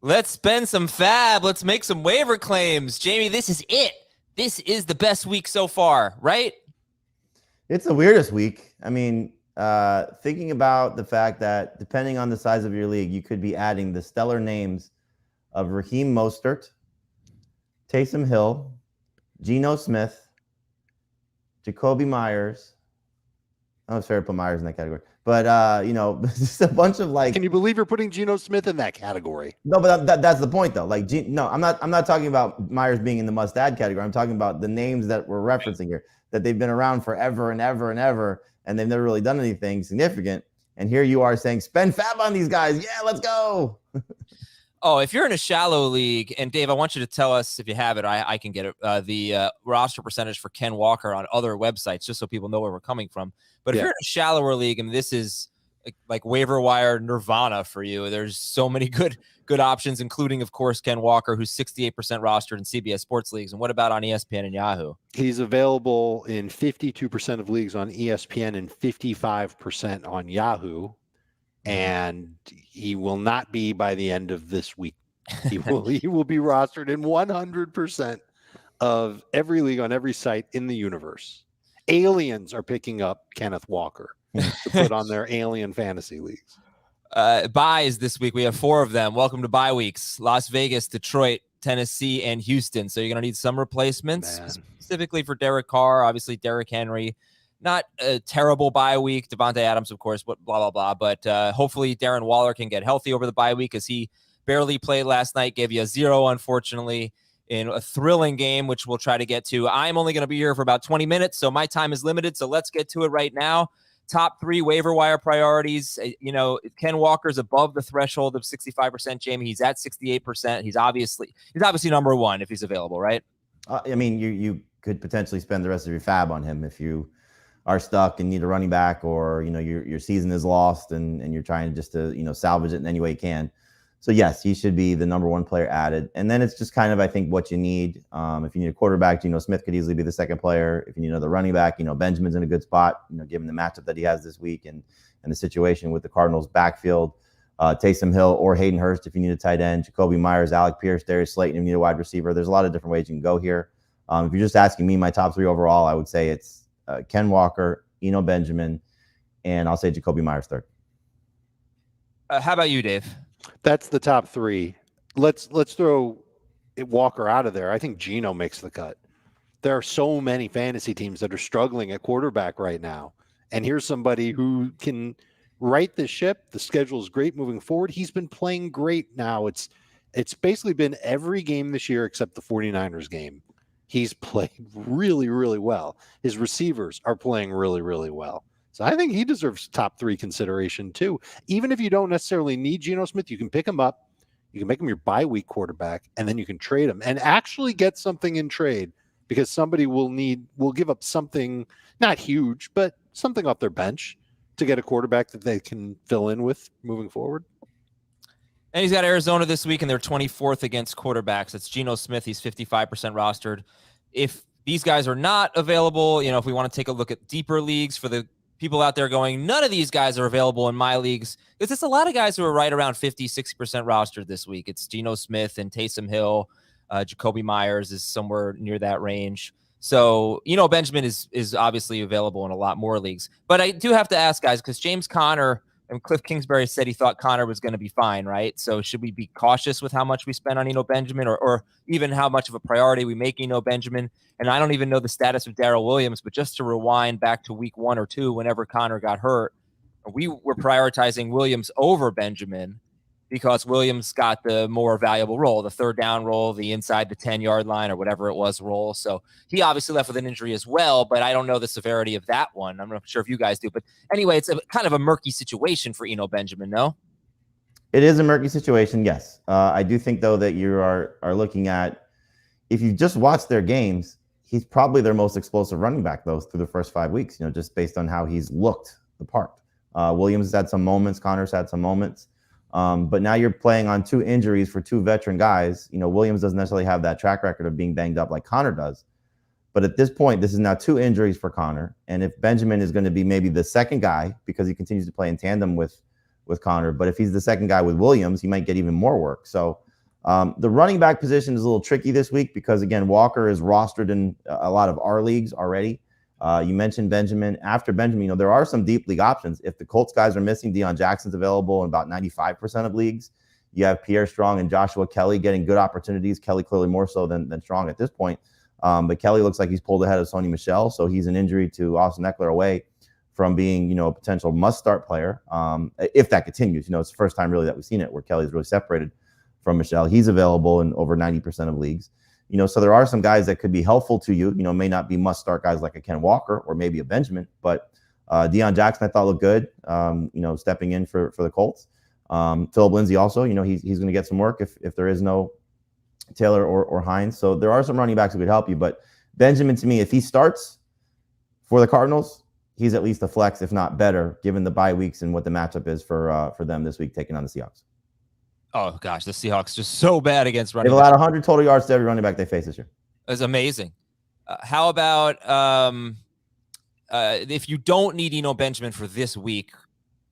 Let's spend some FAAB. Let's make some waiver claims. Jamie, this is it. This is the best week so far, right? It's the weirdest week. I mean, thinking about the fact that depending on the size of your league, you could be adding the stellar names of Raheem Mostert, Taysom Hill, Geno Smith, Jacoby Myers. I don't know if it's fair to put Myers in that category. But, just a bunch of like. Can you believe you're putting Geno Smith in that category? No, but that's the point, though. Like, no, I'm not talking about Myers being in the must-add category. I'm talking about the names that we're referencing here, that they've been around forever and ever and ever, and they've never really done anything significant. And here you are saying, spend FAAB on these guys. Yeah, let's go. Oh, if you're in a shallow league, and Dave, I want you to tell us if you have it. I can get it. The roster percentage for Ken Walker on other websites, just so people know where we're coming from. But if you're in a shallower league, and this is like waiver wire nirvana for you, there's so many good options, including, of course, Ken Walker, who's 68% rostered in CBS Sports leagues. And what about on ESPN and Yahoo? He's available in 52% of leagues on ESPN and 55% on Yahoo. And he will not be by the end of this week. He will be rostered in 100% of every league on every site in the universe. Aliens are picking up Kenneth Walker to put on their alien fantasy leagues. Buys this week. We have 4 of them. Welcome to bye weeks. Las Vegas, Detroit, Tennessee, and Houston. So you're going to need some replacements, specifically for Derek Carr, obviously Derrick Henry. Not a terrible bye week. Devontae Adams, of course, blah, blah, blah. But hopefully Darren Waller can get healthy over the bye week, as he barely played last night, gave you a 0, unfortunately, in a thrilling game, which we'll try to get to. I'm only going to be here for about 20 minutes, so my time is limited. So let's get to it right now. Top 3 waiver wire priorities. Ken Walker's above the threshold of 65%. Jamie, he's at 68%. He's obviously number 1 if he's available, right? I mean, you could potentially spend the rest of your FAAB on him if you are stuck and need a running back, or your season is lost and you're trying just to salvage it in any way you can. So yes, he should be the number 1 player added. And then it's just kind of, I think, what you need. If you need a quarterback, Geno Smith could easily be the second player. If you need another running back, Benjamin's in a good spot, given the matchup that he has this week and the situation with the Cardinals backfield. Taysom Hill or Hayden Hurst if you need a tight end, Jacoby Myers, Alec Pierce, Darius Slayton if you need a wide receiver. There's a lot of different ways you can go here. If you're just asking me my top 3 overall, I would say it's Ken Walker, Eno Benjamin, and I'll say Jacoby Myers third. How about you, Dave? That's the top 3. Let's throw Walker out of there. I think Geno makes the cut. There are so many fantasy teams that are struggling at quarterback right now. And here's somebody who can right the ship. The schedule is great moving forward. He's been playing great now. It's basically been every game this year except the 49ers game. He's played really, really well. His receivers are playing really, really well. So I think he deserves top 3 consideration too. Even if you don't necessarily need Geno Smith, you can pick him up. You can make him your bye week quarterback, and then you can trade him and actually get something in trade, because somebody will give up something, not huge, but something off their bench to get a quarterback that they can fill in with moving forward. And he's got Arizona this week, and they're 24th against quarterbacks. It's Geno Smith. He's 55% rostered. If these guys are not available, if we want to take a look at deeper leagues for the people out there going, none of these guys are available in my leagues, because it's a lot of guys who are right around 50, 60% rostered this week. It's Geno Smith and Taysom Hill. Jacoby Myers is somewhere near that range. So, Benjamin is obviously available in a lot more leagues. But I do have to ask, guys, because James Conner and Cliff Kingsbury said he thought Conner was going to be fine, right? So should we be cautious with how much we spend on Eno Benjamin, or even how much of a priority we make Eno Benjamin? And I don't even know the status of Darrell Williams, but just to rewind back to week 1 or 2, whenever Conner got hurt, we were prioritizing Williams over Benjamin because Williams got the more valuable role, the third down role, the inside the 10-yard line or whatever it was role. So he obviously left with an injury as well, but I don't know the severity of that one. I'm not sure if you guys do. But anyway, it's kind of a murky situation for Eno Benjamin, no? It is a murky situation, yes. I do think, though, that you are looking at, if you just watch their games, he's probably their most explosive running back, though, through the first 5 weeks, just based on how he's looked the part. Williams has had some moments. Connor's had some moments. But now you're playing on 2 injuries for 2 veteran guys. Williams doesn't necessarily have that track record of being banged up like Connor does. But at this point, this is now 2 injuries for Connor. And if Benjamin is going to be maybe the second guy, because he continues to play in tandem with Connor, but if he's the second guy with Williams, he might get even more work. So The running back position is a little tricky this week because, again, Walker is rostered in a lot of our leagues already. You mentioned Benjamin. After Benjamin, there are some deep league options. If the Colts guys are missing, Deion Jackson's available in about 95% of leagues. You have Pierre Strong and Joshua Kelly getting good opportunities. Kelly clearly more so than Strong at this point. But Kelly looks like he's pulled ahead of Sony Michel, so he's an injury to Austin Eckler away from being, a potential must-start player. If that continues, it's the first time really that we've seen it where Kelly's really separated from Michel. He's available in over 90% of leagues. So there are some guys that could be helpful to you. May not be must-start guys like a Ken Walker or maybe a Benjamin, but Deion Jackson I thought looked good. Stepping in for the Colts. Philip Lindsay also. He's going to get some work if there is no Taylor or Hines. So there are some running backs who could help you. But Benjamin, to me, if he starts for the Cardinals, he's at least a flex, if not better, given the bye weeks and what the matchup is for them this week taking on the Seahawks. Oh gosh, the Seahawks just so bad against running. They've allowed 100 total yards to every running back they face this year. It's amazing. How about if you don't need Benjamin for this week,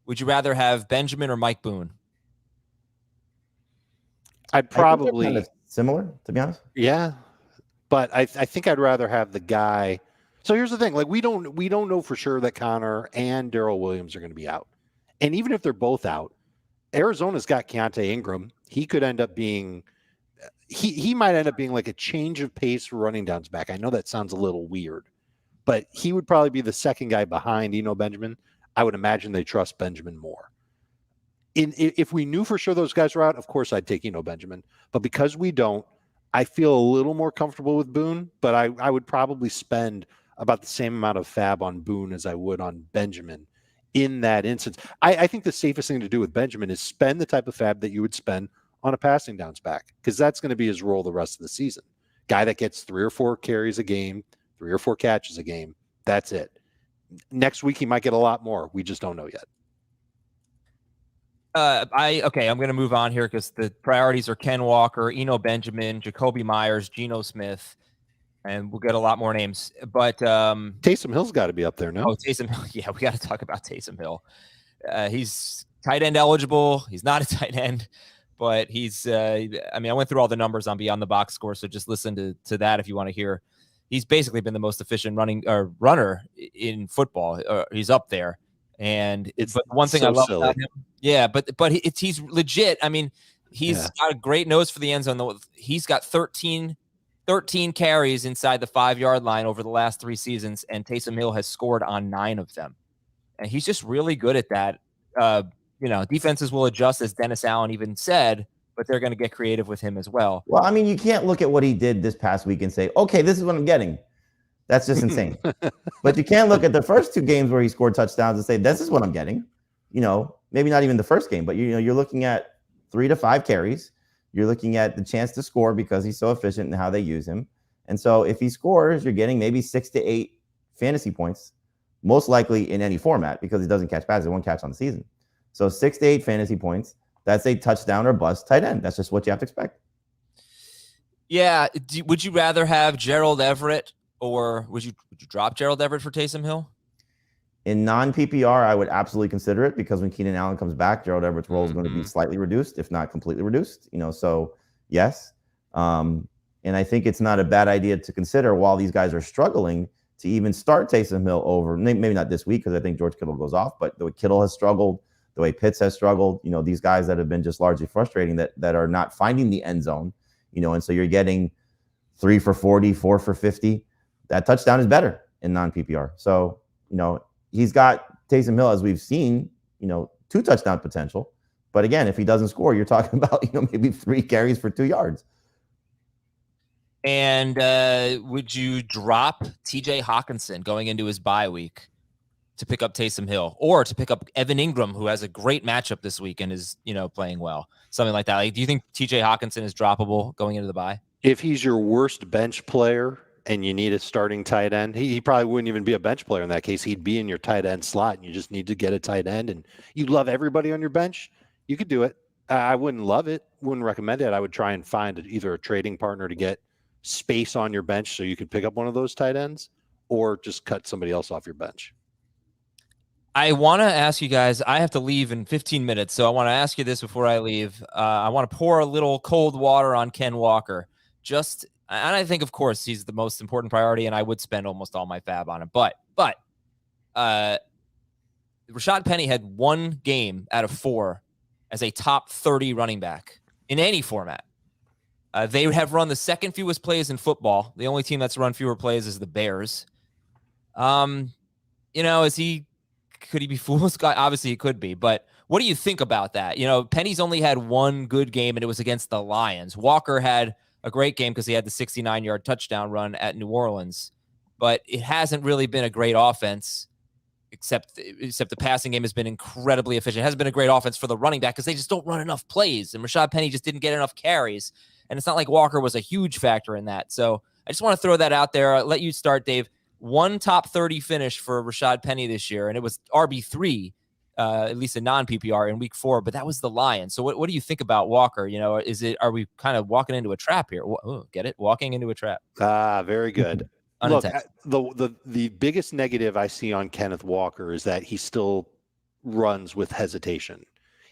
would you rather have Benjamin or Mike Boone? I'd probably kind of similar, to be honest. Yeah, but I think I'd rather have the guy. So here's the thing: we don't know for sure that Connor and Darrell Williams are going to be out, and even if they're both out, Arizona's got Keontae Ingram. He could end up being, he might end up being like a change of pace for running downs back. I know that sounds a little weird, but he would probably be the second guy behind Benjamin. I would imagine they trust Benjamin more. If we knew for sure those guys were out, of course I'd take Benjamin. But because we don't, I feel a little more comfortable with Boone, but I would probably spend about the same amount of FAAB on Boone as I would on Benjamin in that instance. I think the safest thing to do with Benjamin is spend the type of FAAB that you would spend on a passing downs back, because that's going to be his role the rest of the season. Guy that gets 3 or 4 carries a game, 3 or 4 catches a game. That's it. Next week, he might get a lot more. We just don't know yet. I'm going to move on here because the priorities are Ken Walker, Benjamin, Jacoby Myers, Geno Smith, and we'll get a lot more names. But Taysom Hill's got to be up there now. Oh, Taysom Hill. Yeah, we got to talk about Taysom Hill. He's tight end eligible. He's not a tight end, but he's. I went through all the numbers on Beyond the Box Score, so just listen to that if you want to hear. He's basically been the most efficient runner in football. He's up there. And but one thing I love about him, but he's legit. I mean, he's got a great nose for the end zone. He's got 13 carries inside the 5-yard line over the last 3 seasons, and Taysom Hill has scored on 9 of them. And he's just really good at that. Defenses will adjust, as Dennis Allen even said, but they're going to get creative with him as well. Well, I mean, you can't look at what he did this past week and say, okay, this is what I'm getting. That's just insane. But you can't look at the first 2 games where he scored touchdowns and say, this is what I'm getting. Maybe not even the first game, but you're looking at 3 to 5 carries. You're looking at the chance to score because he's so efficient in how they use him. And so if he scores, you're getting maybe 6 to 8 fantasy points, most likely in any format, because he doesn't catch passes, 1 catch on the season. So 6 to 8 fantasy points. That's a touchdown or bust tight end. That's just what you have to expect. Yeah. Would you rather have Gerald Everett, or would you drop Gerald Everett for Taysom Hill? In non-PPR, I would absolutely consider it, because when Keenan Allen comes back, Gerald Everett's role is going to be slightly reduced, if not completely reduced. So yes. And I think it's not a bad idea to consider, while these guys are struggling, to even start Taysom Hill over, maybe not this week because I think George Kittle goes off, but the way Kittle has struggled, the way Pitts has struggled, these guys that have been just largely frustrating, that are not finding the end zone, and so you're getting 3 for 40, 4 for 50. That touchdown is better in non-PPR. So, he's got Taysom Hill, as we've seen, 2 touchdown potential. But again, if he doesn't score, you're talking about, maybe 3 carries for 2 yards. And would you drop TJ Hawkinson going into his bye week to pick up Taysom Hill, or to pick up Evan Ingram, who has a great matchup this week and is, playing well, something like that? Do you think TJ Hawkinson is droppable going into the bye? If he's your worst bench player and you need a starting tight end, he probably wouldn't even be a bench player in that case. He'd be in your tight end slot, and you just need to get a tight end, and you love everybody on your bench. You could do it. I wouldn't love it. Wouldn't recommend it. I would try and find either a trading partner to get space on your bench so you could pick up one of those tight ends, or just cut somebody else off your bench. I want to ask you guys, I have to leave in 15 minutes, so I want to ask you this before I leave. I want to pour a little cold water on Ken Walker. And I think, of course, he's the most important priority, and I would spend almost all my FAAB on him. But Rashad Penny had 1 game out of 4 as a top 30 running back in any format. They have run the second fewest plays in football. The only team that's run fewer plays is the Bears. Could he be fool's? Obviously, he could be. But what do you think about that? Penny's only had 1 good game, and it was against the Lions. Walker had a great game because he had the 69-yard touchdown run at New Orleans. But it hasn't really been a great offense, except the passing game has been incredibly efficient. It hasn't been a great offense for the running back because they just don't run enough plays. And Rashad Penny just didn't get enough carries. And it's not like Walker was a huge factor in that. So I just want to throw that out there. I'll let you start, Dave. 1 top 30 finish for Rashad Penny this year, and it was RB3, at least in non-PPR in week 4, but that was the Lions. So what do you think about Walker? Are we kind of walking into a trap here? Get it? Walking into a trap. Very good. Look, the biggest negative I see on Kenneth Walker is that he still runs with hesitation.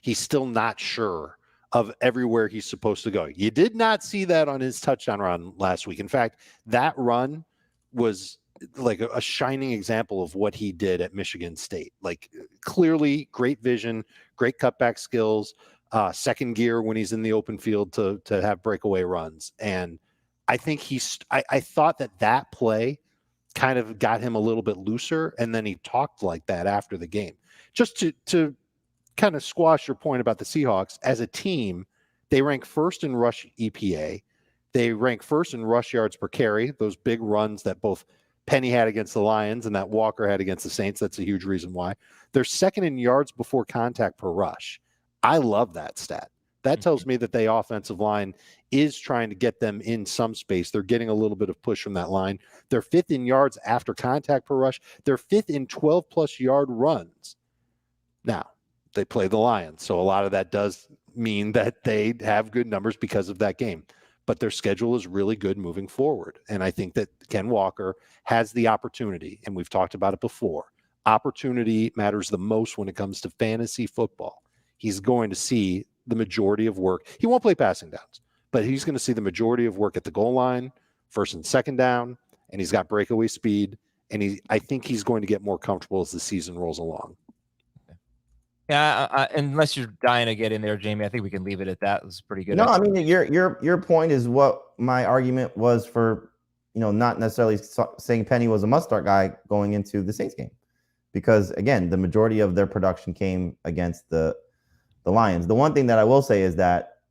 He's still not sure of everywhere he's supposed to go. You did not see that on his touchdown run last week. In fact, that run was like a shining example of what he did at Michigan State. Like, clearly great vision, great cutback skills, second gear when he's in the open field to have breakaway runs. And I think I thought that play kind of got him a little bit looser, and then he talked like that after the game. Just to kind of squash your point about the Seahawks, as a team, they rank first in rush EPA. They rank first in rush yards per carry, those big runs that both Penny had against the Lions and that Walker had against the Saints. That's a huge reason why. They're second in yards before contact per rush. I love that stat. That tells me that the offensive line is trying to get them in some space. They're getting a little bit of push from that line. They're 5th in yards after contact per rush. They're 5th in 12-plus yard runs. Now, they play the Lions, so a lot of that does mean that they have good numbers because of that game. But their schedule is really good moving forward. And I think that Ken Walker has the opportunity, and we've talked about it before. Opportunity matters the most when it comes to fantasy football. He's going to see the majority of work. He won't play passing downs, but he's going to see the majority of work at the goal line, first and second down, and he's got breakaway speed. And I think he's going to get more comfortable as the season rolls along. Yeah, unless you're dying to get in there, Jamie, I think we can leave it at that. It was pretty good. No, I mean, your point is what my argument was for, not necessarily saying Penny was a must-start guy going into the Saints game. Because, again, the majority of their production came against the Lions. The one thing that I will say is that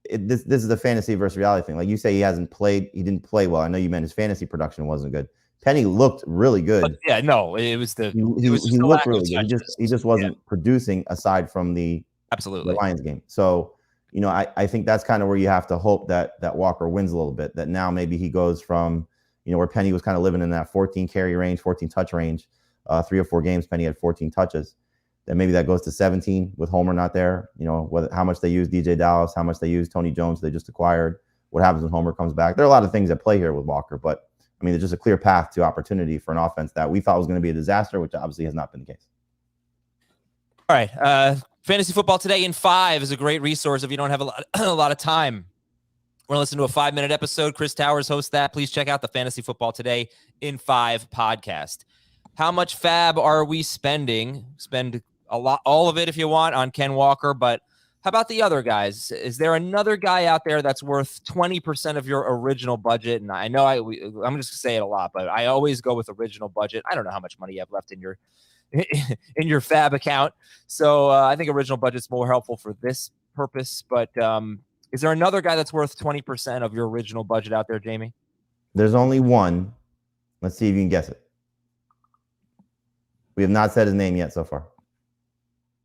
this is a fantasy versus reality thing. Like you say, he didn't play well. I know you meant his fantasy production wasn't good. Penny looked really good. But yeah, no, it was he looked really good. He just wasn't producing aside from the Lions game. So, I think that's kind of where you have to hope that Walker wins a little bit. That now maybe he goes from, where Penny was kind of living in that 14 carry range, 14 touch range, 3 or 4 games, Penny had 14 touches. Then maybe that goes to 17 with Homer not there. How much they use DJ Dallas, how much they use Tony Jones they just acquired. What happens when Homer comes back? There are a lot of things at play here with Walker, but I mean, there's just a clear path to opportunity for an offense that we thought was going to be a disaster, which obviously has not been the case. All right. Fantasy Football Today in 5 is a great resource if you don't have a lot of time. We're going to listen to a 5-minute episode. Chris Towers hosts that. Please check out the Fantasy Football Today in 5 podcast. How much FAAB are we spending? Spend a lot, all of it if you want, on Ken Walker, but how about the other guys? Is there another guy out there that's worth 20% of your original budget? And I know I'm just going to say it a lot, but I always go with original budget. I don't know how much money you have left in your FAAB account. So I think original budget's more helpful for this purpose. But is there another guy that's worth 20% of your original budget out there, Jamie? There's only one. Let's see if you can guess it. We have not said his name yet so far.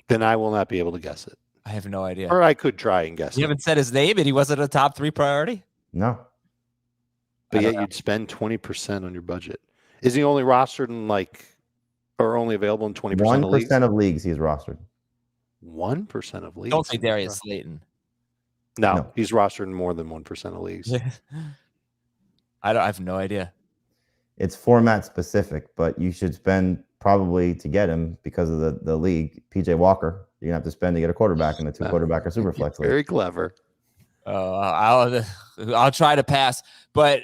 Then I will not be able to guess it. I have no idea. Or I could try and guess. You haven't said his name, and he wasn't a top 3 priority? No. But yet you'd spend 20% on your budget. Is he only rostered in or only available in 20% of leagues? 1% of leagues he's rostered. 1% of leagues? Don't say Darius Slayton. No, he's rostered in more than 1% of leagues. I have no idea. It's format specific, but you should spend probably to get him because of the league. PJ Walker, you're gonna have to spend to get a quarterback in the 2-quarterback or super flex league. Very clever. I'll try to pass, but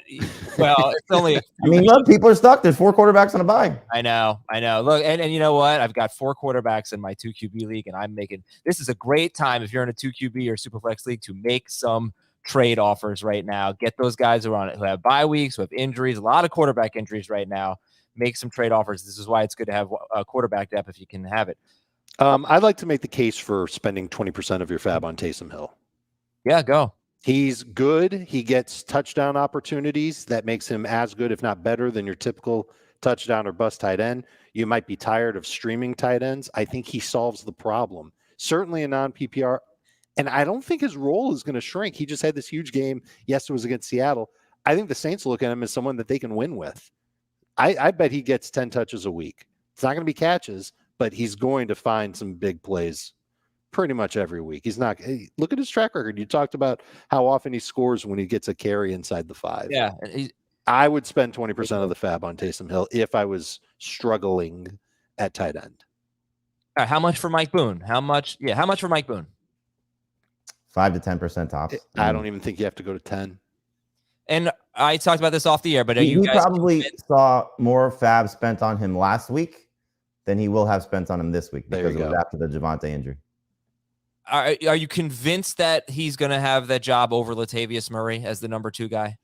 well, it's only. I mean, look, people are stuck. There's 4 quarterbacks on a bye. I know. Look, and you know what? I've got 4 quarterbacks in my 2 QB league, and I'm making. This is a great time if you're in a 2 QB or super flex league to make some trade offers right now. Get those guys who have bye weeks, who have injuries, a lot of quarterback injuries right now. Make some trade offers. This is why it's good to have a quarterback depth if you can have it. I'd like to make the case for spending 20% of your FAAB on Taysom Hill. Yeah, go. He's good. He gets touchdown opportunities. That makes him as good, if not better, than your typical touchdown or bust tight end. You might be tired of streaming tight ends. I think he solves the problem. Certainly a non-PPR. And I don't think his role is going to shrink. He just had this huge game. Yes, it was against Seattle. I think the Saints look at him as someone that they can win with. I bet he gets 10 touches a week. It's not going to be catches, but he's going to find some big plays pretty much every week. He's not. Look at his track record. You talked about how often he scores when he gets a carry inside the 5. Yeah. I would spend 20% of the FAAB on Taysom Hill if I was struggling at tight end. All right, how much for Mike Boone? How much for Mike Boone? 5 to 10% tops. I don't even think you have to go to 10. And I talked about this off the air, but you guys probably saw more FAAB spent on him last week than he will have spent on him this week because it was after the Javonte injury. Are you convinced that he's going to have that job over Latavius Murray as the number 2 guy?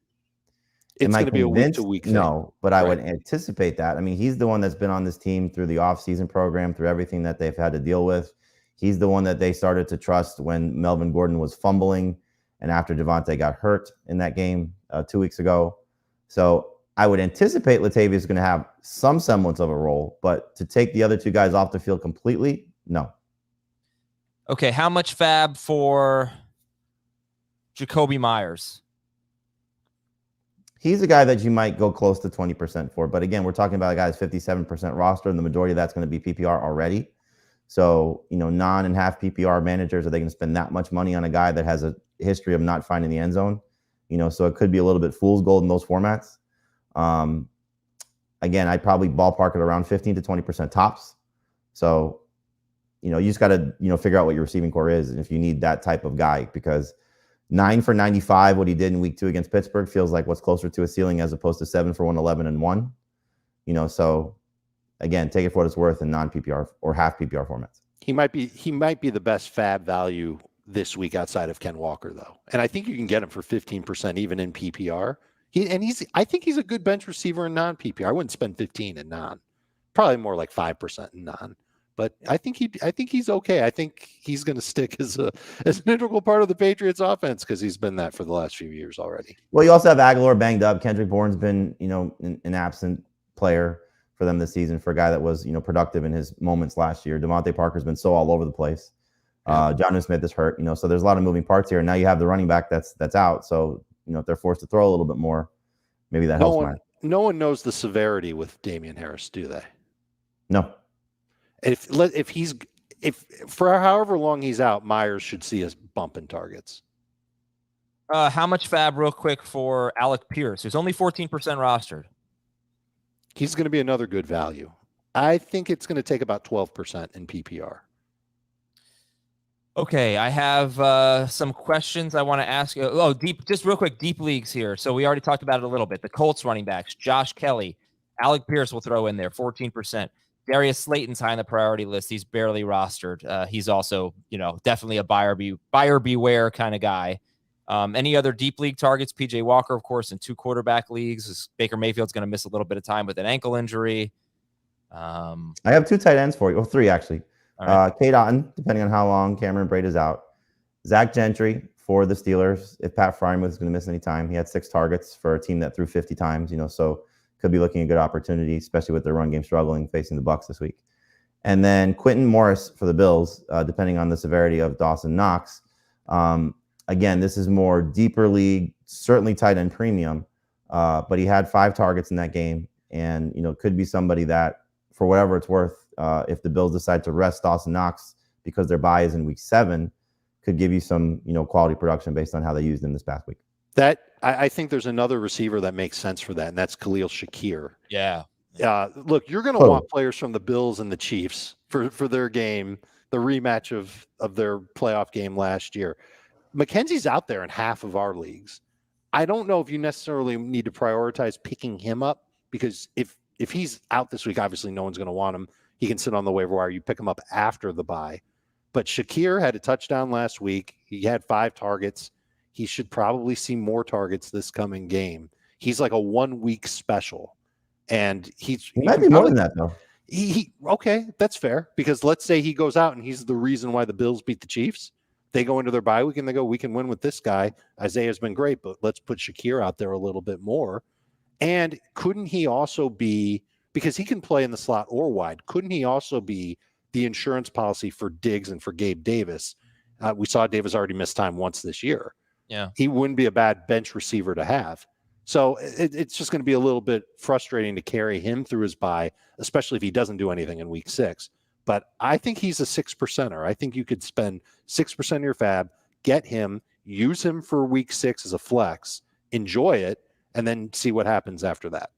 It's going to be a week-to-week thing. No, but I would anticipate that. I mean, he's the one that's been on this team through the offseason program, through everything that they've had to deal with. He's the one that they started to trust when Melvin Gordon was fumbling and after Javonte got hurt in that game 2 weeks ago. So I would anticipate Latavius is going to have some semblance of a role, but to take the other 2 guys off the field completely, no. Okay, how much FAAB for Jacoby Myers? He's a guy that you might go close to 20% for. But again, we're talking about a guy that's 57% roster, and the majority of that's going to be PPR already. So, non and half PPR managers, are they going to spend that much money on a guy that has a history of not finding the end zone? So it could be a little bit fool's gold in those formats. Again, I'd probably ballpark it around 15 to 20% tops. So, you just got to, figure out what your receiving core is and if you need that type of guy, because 9 for 95, what he did in week 2 against Pittsburgh, feels like what's closer to a ceiling as opposed to 7 for 111 and 1. So again, take it for what it's worth in non-PPR or half PPR formats. He might be the best FAAB value this week outside of Ken Walker, though. And I think you can get him for 15% even in PPR. I think he's a good bench receiver in non-PPR. I wouldn't spend 15 in non. Probably more like 5% in non. But I think he's okay. I think he's going to stick as an integral part of the Patriots offense because he's been that for the last few years already. Well, you also have Aguilar banged up. Kendrick Bourne's been, an absent player for them this season for a guy that was, productive in his moments last year. Devontae Parker's been so all over the place. Jonnu Smith is hurt, so there's a lot of moving parts here. And now you have the running back that's out. So, if they're forced to throw a little bit more, maybe that helps. No one knows the severity with Damian Harris, do they? No. If for however long he's out, Myers should see us bumping targets. How much FAAB real quick for Alec Pierce, who's only 14% rostered? He's going to be another good value. I think it's going to take about 12% in PPR. Okay, I have some questions I want to ask you. Just real quick, deep leagues here. So we already talked about it a little bit. The Colts running backs, Josh Kelly, Alec Pierce will throw in there, 14%. Darius Slayton's high on the priority list. He's barely rostered. He's also, definitely a buyer beware kind of guy. Any other deep league targets? PJ Walker, of course, in 2 quarterback leagues. Baker Mayfield's going to miss a little bit of time with an ankle injury. I have 2 tight ends for you. Well, 3 actually. Right. Kate Otten, depending on how long Cameron Braid is out. Zach Gentry for the Steelers. If Pat Frymouth is going to miss any time, he had 6 targets for a team that threw 50 times. So could be looking at a good opportunity, especially with their run game struggling, facing the Bucs this week. And then Quentin Morris for the Bills, depending on the severity of Dawson Knox. Again, this is more deeper league, certainly tight end premium, but he had 5 targets in that game, and could be somebody that, for whatever it's worth, if the Bills decide to rest Dawson Knox because their bye is in week 7, could give you some quality production based on how they used him this past week. I think there's another receiver that makes sense for that, and that's Khalil Shakir. Yeah. Look, you're going to want players from the Bills and the Chiefs for their game, the rematch of their playoff game last year. McKenzie's out there in half of our leagues. I don't know if you necessarily need to prioritize picking him up, because if he's out this week, obviously no one's going to want him. He can sit on the waiver wire. You pick him up after the bye. But Shakir had a touchdown last week. He had 5 targets. He should probably see more targets this coming game. He's like a 1-week special. And he might be more than that, though. Okay, that's fair. Because let's say he goes out and he's the reason why the Bills beat the Chiefs. They go into their bye week and they go, we can win with this guy. Isaiah's been great, but let's put Shakir out there a little bit more. And couldn't he also be, because he can play in the slot or wide, couldn't he also be the insurance policy for Diggs and for Gabe Davis? We saw Davis already missed time once this year. Yeah. He wouldn't be a bad bench receiver to have. So it's just going to be a little bit frustrating to carry him through his bye, especially if he doesn't do anything in week 6. But I think he's a 6%er. I think you could spend 6% of your FAAB, get him, use him for week 6 as a flex, enjoy it, and then see what happens after that.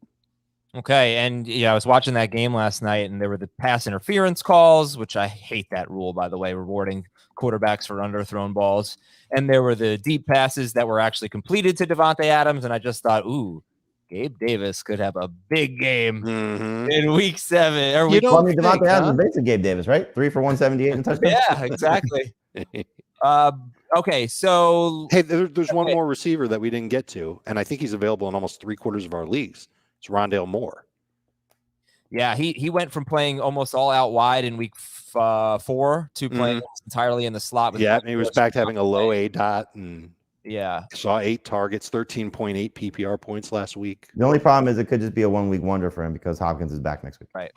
Okay. And I was watching that game last night, and there were the pass interference calls, which I hate that rule, by the way, rewarding quarterbacks for underthrown balls. And there were the deep passes that were actually completed to Devontae Adams. And I just thought, ooh, Gabe Davis could have a big game in week 7. Or Devontae Adams is basically Gabe Davis, right? 3 for 178 and touchdown. Yeah, exactly. Okay, so hey, there's one more receiver that we didn't get to, and I think he's available in almost 3/4 of our leagues. It's Rondale Moore. Yeah, he went from playing almost all out wide in week 4 to playing entirely in the slot. He was back to having a low A dot, and saw 8 targets, 13.8 PPR points last week. The only problem is it could just be a 1-week wonder for him because Hopkins is back next week. Right.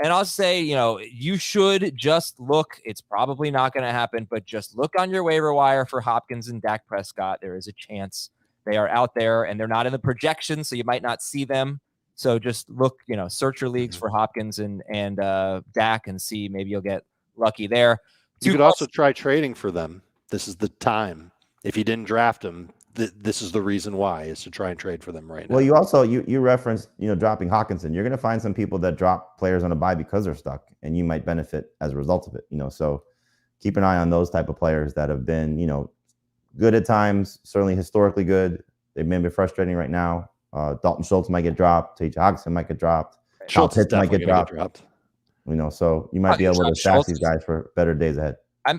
And I'll say, you should just look. It's probably not going to happen, but just look on your waiver wire for Hopkins and Dak Prescott. There is a chance they are out there, and they're not in the projection, so you might not see them. So just look, search your leagues for Hopkins and Dak and see, maybe you'll get lucky there. You could also try trading for them. This is the time. If you didn't draft them, this is the reason why, is to try and trade for them right now. Well, you also you referenced dropping Hawkinson. You're going to find some people that drop players on a bye because they're stuck, and you might benefit as a result of it. So keep an eye on those type of players that have been good at times, certainly historically good. They may be frustrating right now. Dalton Schultz might get dropped. T.J. Hawkinson might get dropped. Schultz might get dropped. So you might be able to stash these guys for better days ahead. I'm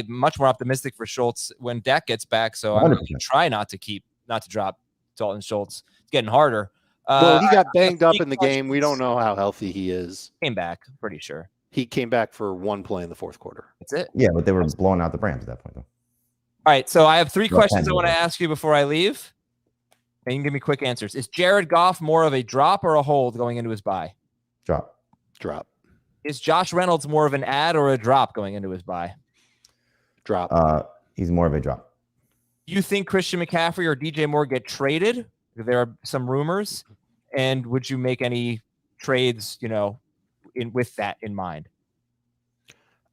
much more optimistic for Schultz when Dak gets back. So I'm going to try not to drop Dalton Schultz. It's getting harder. Well, he got banged up in the game. We don't know how healthy he is. Came back, pretty sure. He came back for 1 play in the 4th quarter. That's it. Yeah, but they were blowing out the Rams at that point, though. All right, so I have 3 questions I want to ask you before I leave. And you can give me quick answers. Is Jared Goff more of a drop or a hold going into his bye? Drop. Is Josh Reynolds more of an add or a drop going into his bye? Drop. He's more of a drop. You think Christian McCaffrey or DJ Moore get traded? There are some rumors. And would you make any trades, with that in mind?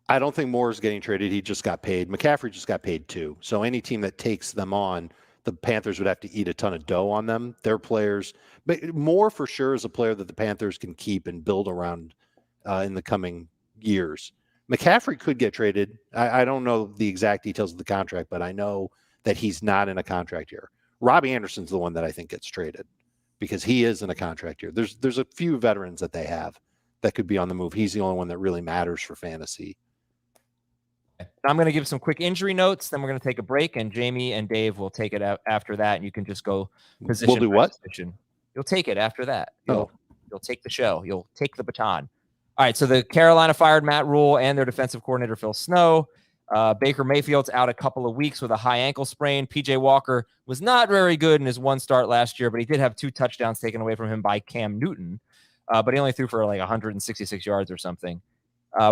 I don't think Moore is getting traded. He just got paid. McCaffrey just got paid too. So any team that takes them on, the Panthers would have to eat a ton of dough on them. They're players. But Moore for sure is a player that the Panthers can keep and build around in the coming years. McCaffrey could get traded. I don't know the exact details of the contract, but I know that he's not in a contract year. Robbie Anderson's the one that I think gets traded because he is in a contract year. There's a few veterans that they have that could be on the move. He's the only one that really matters for fantasy. I'm going to give some quick injury notes. Then we're going to take a break, and Jamie and Dave will take it out after that. And you can just go position. We'll do what? Position. You'll take it after that. You'll take the show. You'll take the baton. All right. So the Carolina fired Matt Rule and their defensive coordinator, Phil Snow. Baker Mayfield's out a couple of weeks with a high ankle sprain. PJ Walker was not very good in his 1 start last year, but he did have 2 touchdowns taken away from him by Cam Newton. But he only threw for like 166 yards or something.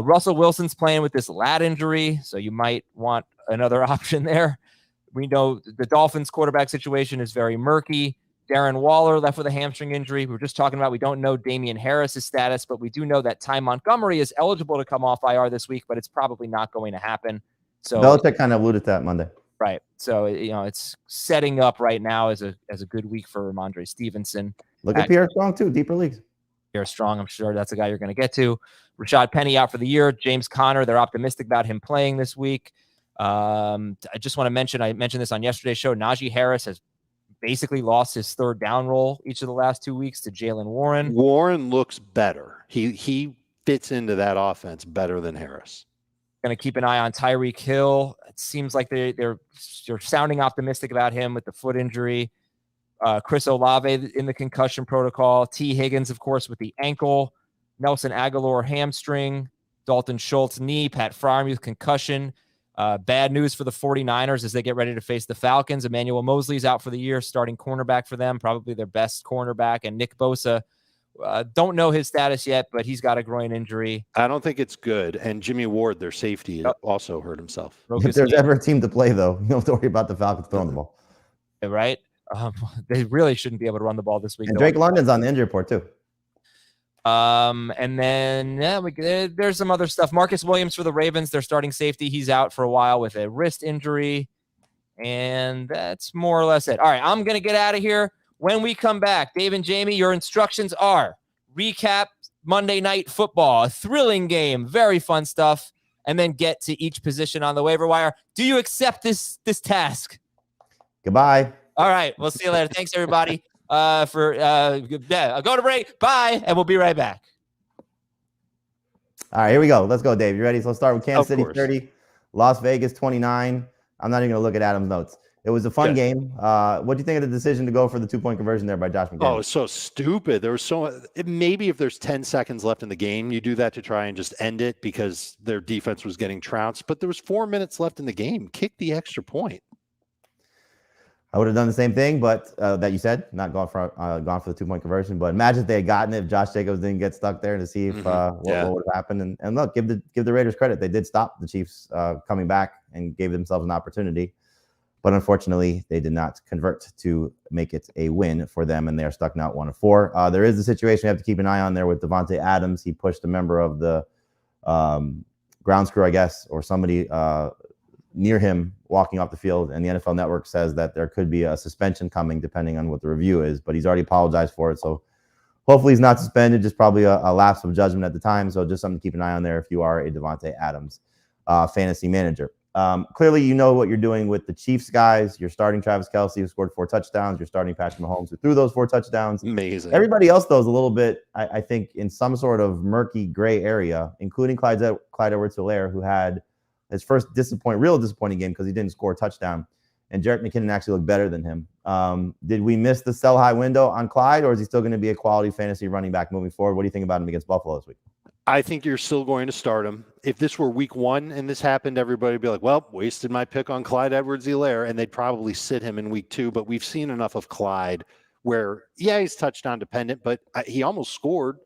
Russell Wilson's playing with this lat injury, so you might want another option there. We know the Dolphins quarterback situation is very murky. Darren Waller left with a hamstring injury. We were just talking about, we don't know Damian Harris's status, but we do know that Ty Montgomery is eligible to come off IR this week, but it's probably not going to happen. So Belichick kind of alluded to that Monday. Right. So, it's setting up right now as a good week for Ramondre Stevenson. Look at Pierre Strong too, deeper leagues. Pierre Strong, I'm sure that's a guy you're going to get to. Rashad Penny out for the year. James Conner, they're optimistic about him playing this week. I just want to mention, I mentioned this on yesterday's show, Najee Harris has basically lost his third down role each of the last 2 weeks to Jalen Warren. Warren looks better. He fits into that offense better than Harris. Going to keep an eye on Tyreek Hill. It seems like they're sounding optimistic about him with the foot injury. Chris Olave in the concussion protocol. T. Higgins, of course, with the ankle. Nelson Aguilar hamstring. Dalton Schultz knee. Pat Freiermuth concussion. Bad news for the 49ers as they get ready to face the Falcons. Emmanuel Mosley's out for the year, starting cornerback for them, probably their best cornerback. And Nick Bosa, don't know his status yet, but he's got a groin injury. I don't think it's good. And Jimmy Ward, their safety, also hurt himself. If there's ever a team to play, though, you don't have to worry about the Falcons throwing the ball. Right? They really shouldn't be able to run the ball this week. And Drake London's on the injury report, too. And then there's some other stuff. Marcus Williams for the Ravens, their starting safety. He's out for a while with a wrist injury. And that's more or less it. All right, I'm going to get out of here. When we come back, Dave and Jamie, your instructions are recap Monday Night Football, a thrilling game, very fun stuff, and then get to each position on the waiver wire. Do you accept this task? Goodbye. All right, we'll see you later. Thanks, everybody. I'll go to break. Bye, and we'll be right back. All right, here we go. Let's go, Dave. You ready? So let's start with Kansas City course. 30, Las Vegas 29. I'm not even going to look at Adam's notes. It was a fun game. What do you think of the decision to go for the 2-point conversion there by Josh McDaniels? Oh, it's so stupid. There was maybe if there's 10 seconds left in the game, you do that to try and just end it because their defense was getting trounced. But there was 4 minutes left in the game. Kick the extra point. I would have done the same thing, but that you said, not gone for the 2-point conversion. But imagine if they had gotten it, if Josh Jacobs didn't get stuck there to see if what would have happened. And look, give the Raiders credit. They did stop the Chiefs coming back and gave themselves an opportunity. But unfortunately, they did not convert to make it a win for them, and they are stuck now at 1 of 4. There is a situation you have to keep an eye on there with Devontae Adams. He pushed a member of the grounds crew, I guess, or somebody near him walking off the field, and the NFL Network says that there could be a suspension coming depending on what the review is, but he's already apologized for it. So hopefully he's not suspended, just probably a lapse of judgment at the time. So just something to keep an eye on there if you are a Devontae Adams fantasy manager. Clearly, you know what you're doing with the Chiefs guys. You're starting Travis Kelce, who scored 4 touchdowns. You're starting Patrick Mahomes, who threw those 4 touchdowns. Amazing. Everybody else, though, is a little bit, I think, in some sort of murky gray area, including Clyde Edwards-Helaire, who had his first real disappointing game because he didn't score a touchdown. And Jerick McKinnon actually looked better than him. Did we miss the sell-high window on Clyde, or is he still going to be a quality fantasy running back moving forward? What do you think about him against Buffalo this week? I think you're still going to start him. If this were week 1 and this happened, everybody would be like, well, wasted my pick on Clyde Edwards-Helaire, and they'd probably sit him in week 2. But we've seen enough of Clyde where, he's touchdown dependent, but he almost scored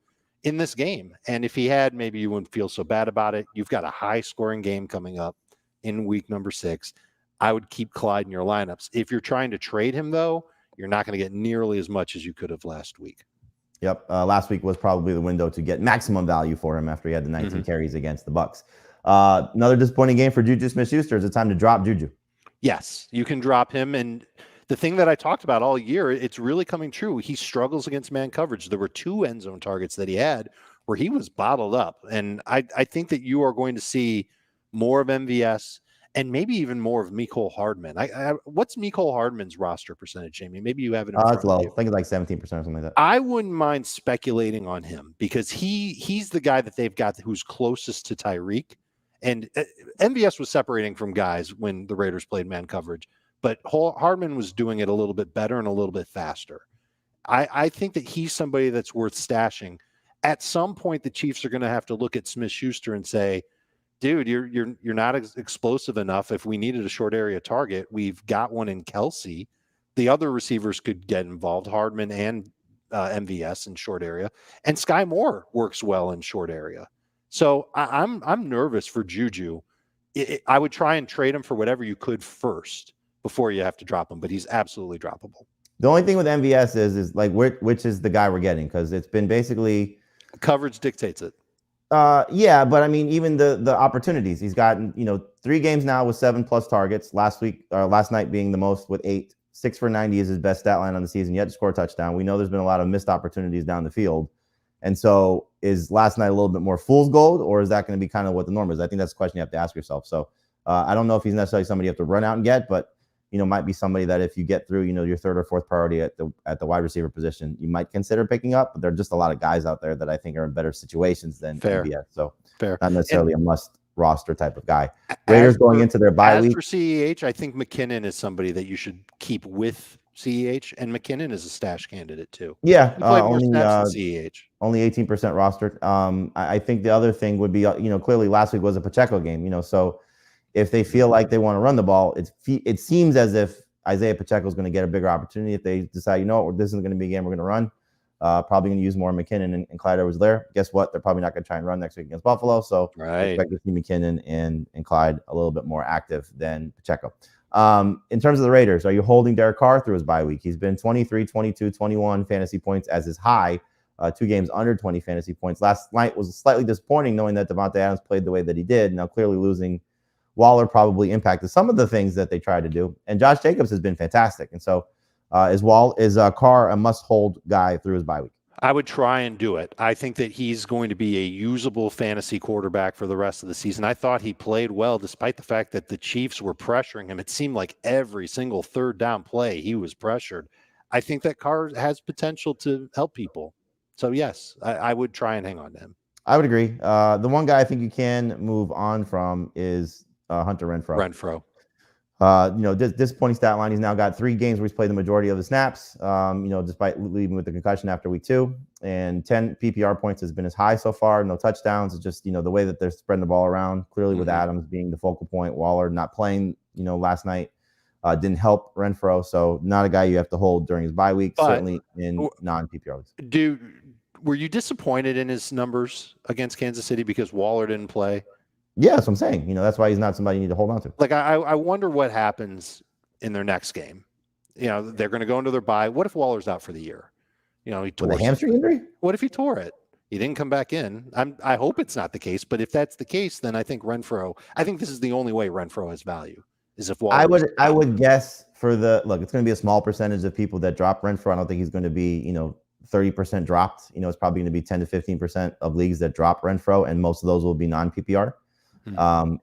in this game. And if he had, maybe you wouldn't feel so bad about it. You've got a high-scoring game coming up in week number 6. I would keep Clyde in your lineups. If you're trying to trade him, though, you're not going to get nearly as much as you could have last week. Yep. Last week was probably the window to get maximum value for him after he had the 19 carries against the Bucs. Another disappointing game for Juju Smith-Schuster. Is it time to drop Juju? Yes, you can drop him. And the thing that I talked about all year, it's really coming true. He struggles against man coverage. There were 2 end zone targets that he had where he was bottled up. And I think that you are going to see more of MVS and maybe even more of Mecole Hardman. What's Mecole Hardman's roster percentage, Jamie? Maybe you have it in front it's low. of you. I think it's like 17% or something like that. I wouldn't mind speculating on him because he's the guy that they've got who's closest to Tyreek. And MVS was separating from guys when the Raiders played man coverage, but Hardman was doing it a little bit better and a little bit faster. I think that he's somebody that's worth stashing. At some point, the Chiefs are going to have to look at Smith-Schuster and say, dude, you're not explosive enough. If we needed a short area target, we've got one in Kelce. The other receivers could get involved, Hardman and MVS in short area, and Sky Moore works well in short area. So I'm nervous for Juju. I would try and trade him for whatever you could first before you have to drop him, but he's absolutely droppable. The only thing with MVS is like which is the guy we're getting, because it's been basically coverage dictates it. Yeah, but I mean, even the opportunities he's gotten, 3 games now with 7+ targets. Last night being the most with 8. 6 for 90 is his best stat line on the season. Yet to score a touchdown. We know there's been a lot of missed opportunities down the field, and so is last night a little bit more fool's gold, or is that going to be kind of what the norm is? I think that's a question you have to ask yourself. So I don't know if he's necessarily somebody you have to run out and get, but might be somebody that if you get through, your 3rd or 4th priority at the wide receiver position, you might consider picking up. But there are just a lot of guys out there that I think are in better situations than CBS. So not necessarily a must roster type of guy. Raiders going into their bye week. For CEH, I think McKinnon is somebody that you should keep with CEH, and McKinnon is a stash candidate too. Yeah, only 18% rostered. I think the other thing would be, clearly last week was a Pacheco game. So if they feel like they want to run the ball, it seems as if Isaiah Pacheco is going to get a bigger opportunity if they decide, this isn't going to be a game we're going to run. Probably going to use more McKinnon and Clyde Edwards-Helaire. Guess what? They're probably not going to try and run next week against Buffalo. So I expect to see McKinnon and Clyde a little bit more active than Pacheco. In terms of the Raiders, are you holding Derek Carr through his bye week? He's been 23, 22, 21 fantasy points as his high. 2 games under 20 fantasy points. Last night was slightly disappointing knowing that Devontae Adams played the way that he did. Now, clearly losing Waller probably impacted some of the things that they tried to do. And Josh Jacobs has been fantastic. And so is Carr a must-hold guy through his bye week? I would try and do it. I think that he's going to be a usable fantasy quarterback for the rest of the season. I thought he played well despite the fact that the Chiefs were pressuring him. It seemed like every single 3rd down play he was pressured. I think that Carr has potential to help people. So, yes, I would try and hang on to him. I would agree. The one guy I think you can move on from is Hunter Renfrow. Disappointing stat line. He's now got 3 games where he's played the majority of the snaps, despite leaving with the concussion after week 2. And 10 PPR points has been his high so far. No touchdowns. It's just, the way that they're spreading the ball around, clearly with Adams being the focal point. Waller not playing, last night didn't help Renfrow. So not a guy you have to hold during his bye week, certainly in non-PPR leagues. Were you disappointed in his numbers against Kansas City because Waller didn't play? Yeah, that's what I'm saying. That's why he's not somebody you need to hold on to. Like, I wonder what happens in their next game. They're going to go into their bye. What if Waller's out for the year? He tore a hamstring injury. What if he tore it? He didn't come back in. I hope it's not the case, but if that's the case, then I think this is the only way Renfrow has value is if Waller. I would guess it's going to be a small percentage of people that drop Renfrow. I don't think he's going to be 30% dropped. It's probably going to be 10 to 15% of leagues that drop Renfrow, and most of those will be non-PPR.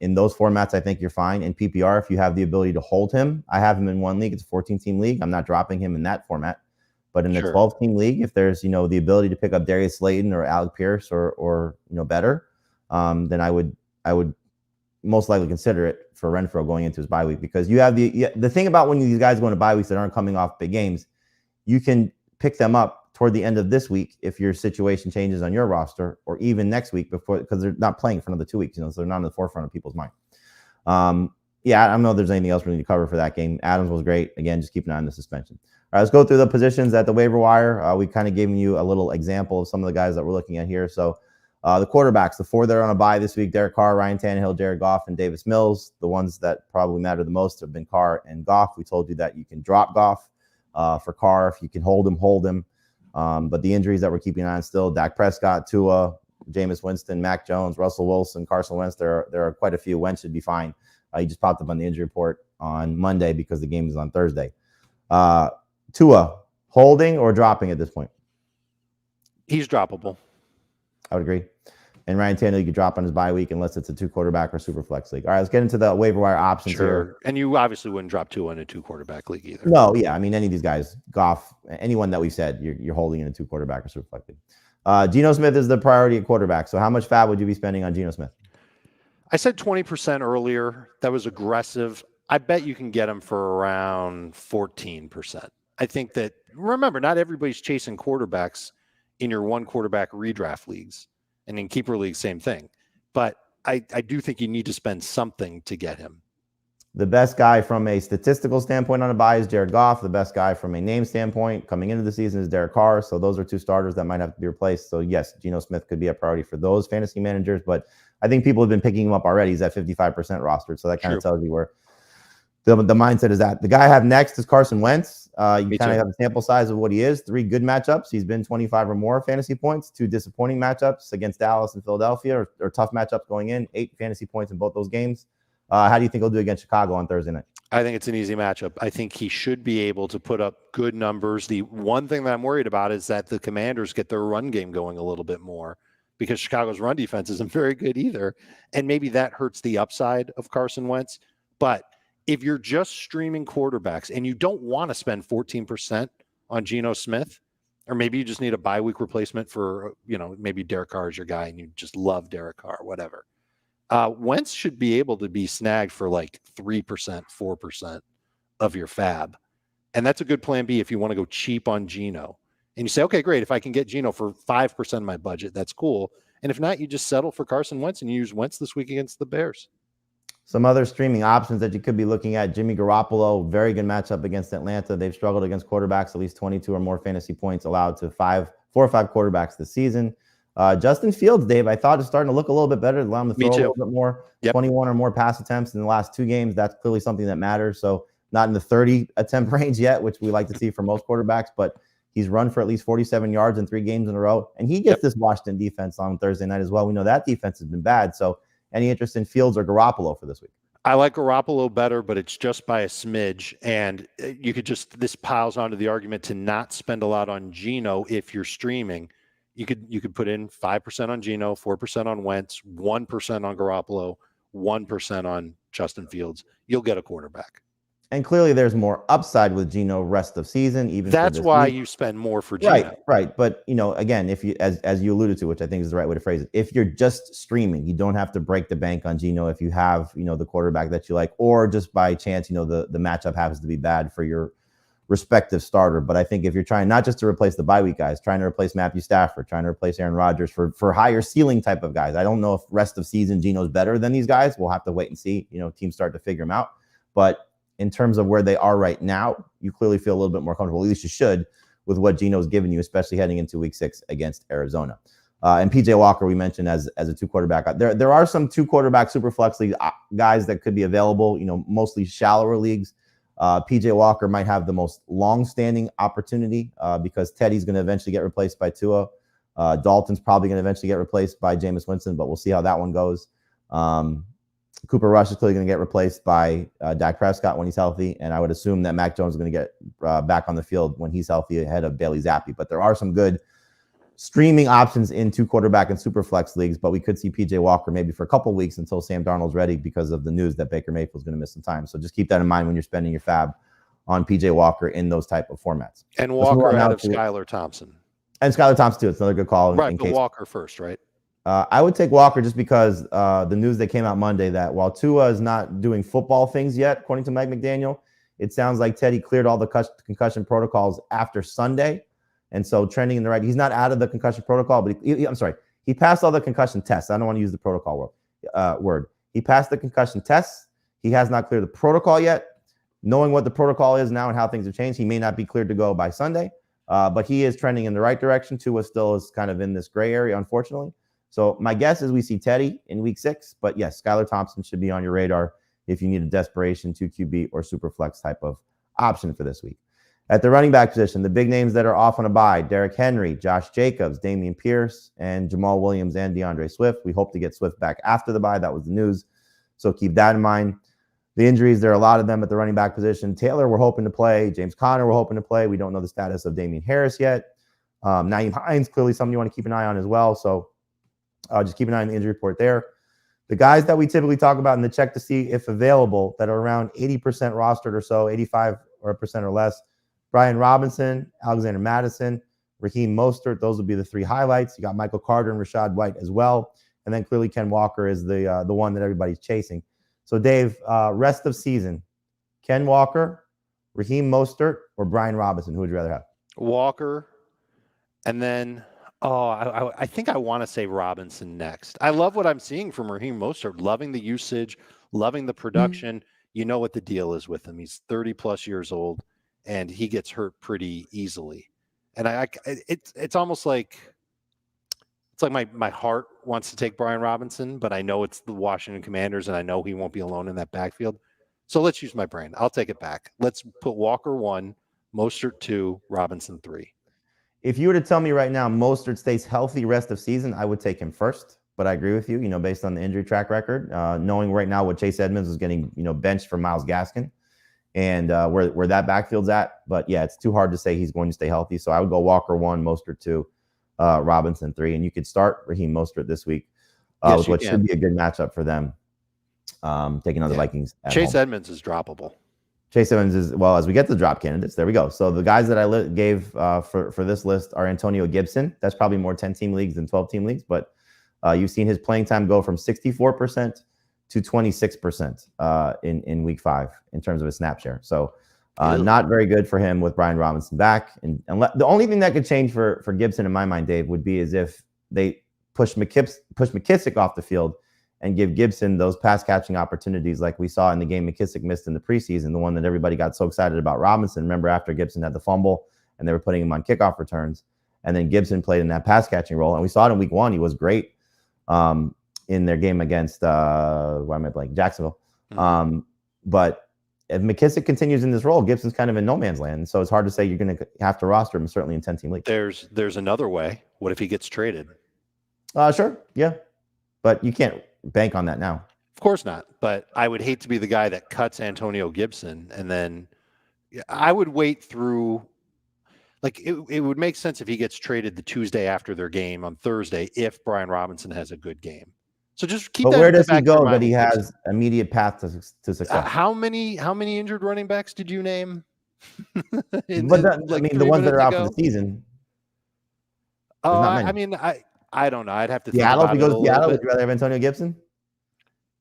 In those formats, I think you're fine. In PPR, if you have the ability to hold him, I have him in one league. It's a 14-team league. I'm not dropping him in that format. But in a 12-team league, if there's the ability to pick up Darius Slayton or Alec Pierce or better, then I would most likely consider it for Renfrow going into his bye week, because you have the thing about when these guys go into bye weeks that aren't coming off big games, you can pick them up toward the end of this week if your situation changes on your roster, or even next week because they're not playing for another 2 weeks, so they're not in the forefront of people's mind. I don't know if there's anything else we need to cover for that game. Adams was great. Again, just keep an eye on the suspension. All right, let's go through the positions at the waiver wire. We kind of gave you a little example of some of the guys that we're looking at here. So the quarterbacks, the 4 that are on a bye this week: Derek Carr, Ryan Tannehill, Jared Goff, and Davis Mills. The ones that probably matter the most have been Carr and Goff. We told you that you can drop Goff for Carr. If you can hold him. But the injuries that we're keeping an eye on still: Dak Prescott, Tua, Jameis Winston, Mac Jones, Russell Wilson, Carson Wentz. There are quite a few. Wentz should be fine. He just popped up on the injury report on Monday because the game is on Thursday. Tua, holding or dropping at this point? He's droppable. I would agree. And Ryan Tannehill, you could drop on his bye week unless it's a 2-quarterback or super flex league. All right, let's get into the waiver wire options here. And you obviously wouldn't drop Tua in a 2-quarterback league either. No, yeah. I mean, any of these guys, Goff, anyone that we've said, you're holding in a 2-quarterback or super flex league. Geno Smith is the priority at quarterback. So how much FAAB would you be spending on Geno Smith? I said 20% earlier. That was aggressive. I bet you can get him for around 14%. I think that, remember, not everybody's chasing quarterbacks in your 1-quarterback redraft leagues. And in keeper leagues, same thing. But I do think you need to spend something to get him. The best guy from a statistical standpoint on a bye is Jared Goff. The best guy from a name standpoint coming into the season is Derek Carr. So those are 2 starters that might have to be replaced. So yes, Geno Smith could be a priority for those fantasy managers. But I think people have been picking him up already. He's at 55% rostered. So that kind of tells you where the mindset is at. The guy I have next is Carson Wentz. You Me kind of too. have a sample size of what he is. 3 good matchups. He's been 25 or more fantasy points. 2 disappointing matchups against Dallas and Philadelphia, or tough matchups going in. 8 fantasy points in both those games. How do you think he'll do against Chicago on Thursday night? I think it's an easy matchup. I think he should be able to put up good numbers. The one thing that I'm worried about is that the Commanders get their run game going a little bit more, because Chicago's run defense isn't very good either. And maybe that hurts the upside of Carson Wentz. But if you're just streaming quarterbacks and you don't want to spend 14% on Geno Smith, or maybe you just need a bye week replacement for, maybe Derek Carr is your guy and you just love Derek Carr, whatever. Wentz should be able to be snagged for like 3%, 4% of your FAAB. And that's a good plan B if you want to go cheap on Geno. And you say, okay, great. If I can get Geno for 5% of my budget, that's cool. And if not, you just settle for Carson Wentz and you use Wentz this week against the Bears. Some other streaming options that you could be looking at: Jimmy Garoppolo, very good matchup against Atlanta. They've struggled against quarterbacks, at least 22 or more fantasy points allowed to 4 or 5 quarterbacks this season. Justin Fields, Dave, I thought is starting to look a little bit better. Allow him to throw a little bit more. Yep. 21 or more pass attempts in the last 2 games. That's clearly something that matters. So not in the 30 attempt range yet, which we like to see for most quarterbacks, but he's run for at least 47 yards in 3 games in a row. And he gets this Washington defense on Thursday night as well. We know that defense has been bad. So any interest in Fields or Garoppolo for this week? I like Garoppolo better, but it's just by a smidge. And you could this piles onto the argument to not spend a lot on Geno if you're streaming. You could put in 5% on Geno, 4% on Wentz, 1% on Garoppolo, 1% on Justin Fields. You'll get a quarterback. And clearly there's more upside with Geno rest of season. Even that's why you spend more for Geno. Right. But again, if you, as you alluded to, which I think is the right way to phrase it, if you're just streaming, you don't have to break the bank on Geno if you have, the quarterback that you like, or just by chance, the matchup happens to be bad for your respective starter. But I think if you're trying not just to replace the bye week guys, trying to replace Matthew Stafford, trying to replace Aaron Rodgers for higher ceiling type of guys, I don't know if rest of season Geno's better than these guys. We'll have to wait and see. Teams start to figure them out. But in terms of where they are right now, you clearly feel a little bit more comfortable, at least you should, with what Geno's given you, especially heading into week 6 against Arizona. And PJ Walker, we mentioned as a 2 quarterback. There are some 2 quarterback super flex league guys that could be available, mostly shallower leagues. PJ Walker might have the most long-standing opportunity because Teddy's going to eventually get replaced by Tua. Dalton's probably going to eventually get replaced by Jameis Winston, but we'll see how that one goes. Cooper Rush is clearly going to get replaced by Dak Prescott when he's healthy, and I would assume that Mac Jones is going to get back on the field when he's healthy ahead of Bailey Zappi. But there are some good streaming options in 2 quarterback and super flex leagues, but we could see PJ Walker maybe for a couple of weeks until Sam Darnold's ready because of the news that Baker Mayfield's going to miss some time. So just keep that in mind when you're spending your FAAB on PJ Walker in those type of formats. And Walker out of Skylar Thompson. And Skylar Thompson too. It's another good call. Right, but Walker first, right? I would take Walker just because the news that came out Monday that while Tua is not doing football things yet, according to Mike McDaniel, it sounds like Teddy cleared all the concussion protocols after Sunday. And so trending in the right, he's not out of the concussion protocol, but he passed all the concussion tests. I don't want to use the protocol word. He passed the concussion tests. He has not cleared the protocol yet. Knowing what the protocol is now and how things have changed, he may not be cleared to go by Sunday, but he is trending in the right direction. Tua still is kind of in this gray area, unfortunately. So my guess is we see Teddy in week 6, but yes, Skylar Thompson should be on your radar if you need a desperation 2 QB or super flex type of option for this week. At the running back position, the big names that are off on a bye: Derrick Henry, Josh Jacobs, Dameon Pierce, and Jamal Williams and DeAndre Swift. We hope to get Swift back after the bye. That was the news. So keep that in mind. The injuries, there are a lot of them at the running back position. Taylor, we're hoping to play. James Conner, we're hoping to play. We don't know the status of Damian Harris yet. Nyheim Hines, clearly something you want to keep an eye on as well. So just keep an eye on the injury report there. The guys that we typically talk about in the check to see if available that are around 80% rostered or so, 85% or less: Brian Robinson, Alexander Mattison, Raheem Mostert. Those would be the 3 highlights. You got Michael Carter and Rashad White as well. And then clearly Ken Walker is the one that everybody's chasing. So Dave, rest of season, Ken Walker, Raheem Mostert, or Brian Robinson? Who would you rather have? Walker. And then, I think I want to say Robinson next. I love what I'm seeing from Raheem Mostert. Loving the usage, loving the production. You know what the deal is with him. He's 30-plus years old, and he gets hurt pretty easily. And it's almost like my heart wants to take Brian Robinson, but I know it's the Washington Commanders, and I know he won't be alone in that backfield. So let's use my brain. I'll take it back. Let's put Walker 1, Mostert 2, Robinson 3. If you were to tell me right now Mostert stays healthy rest of season, I would take him first. But I agree with you, based on the injury track record, knowing right now what Chase Edmonds is getting, benched for Myles Gaskin and where that backfield's at. But yeah, it's too hard to say he's going to stay healthy. So I would go Walker 1, Mostert 2, Robinson 3. And you could start Raheem Mostert this week, with what should be a good matchup for them, taking on the Vikings. Chase Edmonds is droppable. Chase Edmonds is, well, as we get to the drop candidates, there we go. So the guys that I gave for this list are Antonio Gibson. That's probably more 10-team leagues than 12-team leagues, but you've seen his playing time go from 64% to 26% in week 5 in terms of his snap share. So not very good for him with Brian Robinson back. And the only thing that could change for Gibson in my mind, Dave, would be as if they push McKissick off the field and give Gibson those pass catching opportunities like we saw in the game McKissick missed in the preseason, the one that everybody got so excited about Robinson. Remember after Gibson had the fumble and they were putting him on kickoff returns, and then Gibson played in that pass catching role. And we saw it in week 1. He was great in their game against Jacksonville. Mm-hmm. But if McKissick continues in this role, Gibson's kind of in no man's land. So it's hard to say you're going to have to roster him, certainly in 10-team league. There's another way. What if he gets traded? Sure. Yeah. But you can't bank on that now. Of course not. But I would hate to be the guy that cuts Antonio Gibson. And then I would wait through, it would make sense if he gets traded the Tuesday after their game on Thursday, if Brian Robinson has a good game. So just keep that. But where does he go that he has immediate path to success? How many injured running backs did you name? The ones that are out for the season. I don't know. I'd have to think Seattle. about If he goes it to Seattle, would you rather have Antonio Gibson?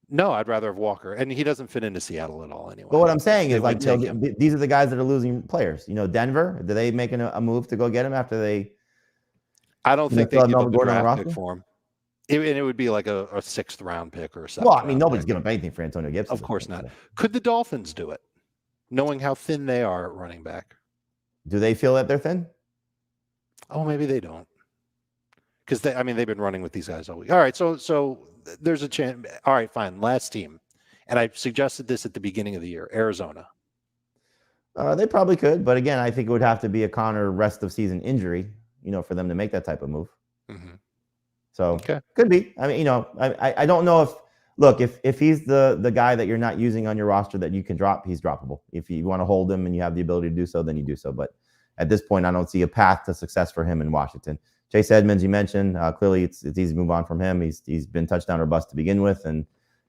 No, I'd rather have Walker, and he doesn't fit into Seattle at all anyway. But what I'm saying is, these are the guys that are losing players. Denver, do they make a move to go get him after they? I don't think they give up a draft pick for him. It would be like a 6th round pick or something. Well, nobody's giving up anything for Antonio Gibson. Of course not. Could the Dolphins do it, knowing how thin they are at running back? Do they feel that they're thin? Oh, maybe they don't. Because they've been running with these guys all week. All right, so there's a chance. All right, fine. Last team, and I suggested this at the beginning of the year. Arizona. They probably could, but again, I think it would have to be a Connor rest of season injury, for them to make that type of move. Mm-hmm. So could be. I don't know if he's the guy that you're not using on your roster that you can drop, he's droppable. If you want to hold him and you have the ability to do so, then you do so. But at this point, I don't see a path to success for him in Washington. Chase Edmonds, you mentioned, clearly it's easy to move on from him. He's been touchdown or bust to begin with, and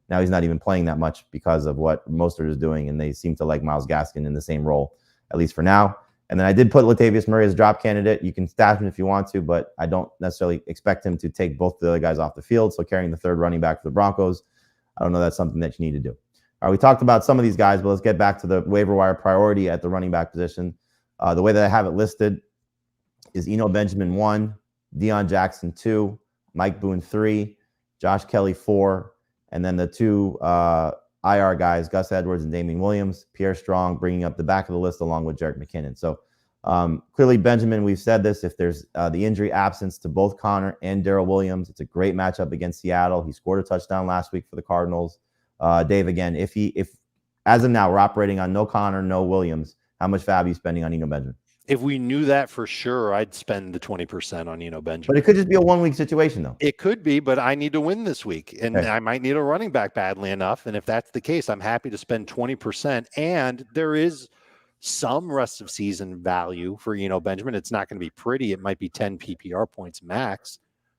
now he's not even playing that much because of what Mostert is doing, and they seem to like Myles Gaskin in the same role, at least for now. And then I did put Latavius Murray as a drop candidate. You can stash him if you want to, but I don't necessarily expect him to take both the other guys off the field. So carrying the third running back for the Broncos, I don't know that's something that you need to do. All right, we talked about some of these guys, but let's get back to the waiver wire priority at the running back position. The way that I have it listed is Eno Benjamin 1, Deion Jackson 2, Mike Boone 3, Josh Kelly 4, and then the 2 IR guys, Gus Edwards and Damian Williams, Pierre Strong bringing up the back of the list along with Jerick McKinnon. So clearly Benjamin, we've said this, if there's the injury absence to both Connor and Darrell Williams, it's a great matchup against Seattle. He scored a touchdown last week for the Cardinals. Dave, again, if as of now we're operating on no Connor, no Williams, how much FAAB are you spending on Eno Benjamin? If we knew that for sure, I'd spend the 20% on Eno Benjamin. But it could just be a 1-week situation, though. It could be, but I need to win this week, and I might need a running back badly enough. And if that's the case, I'm happy to spend 20%. And there is some rest of season value for Eno Benjamin. It's not going to be pretty. It might be 10 PPR points max,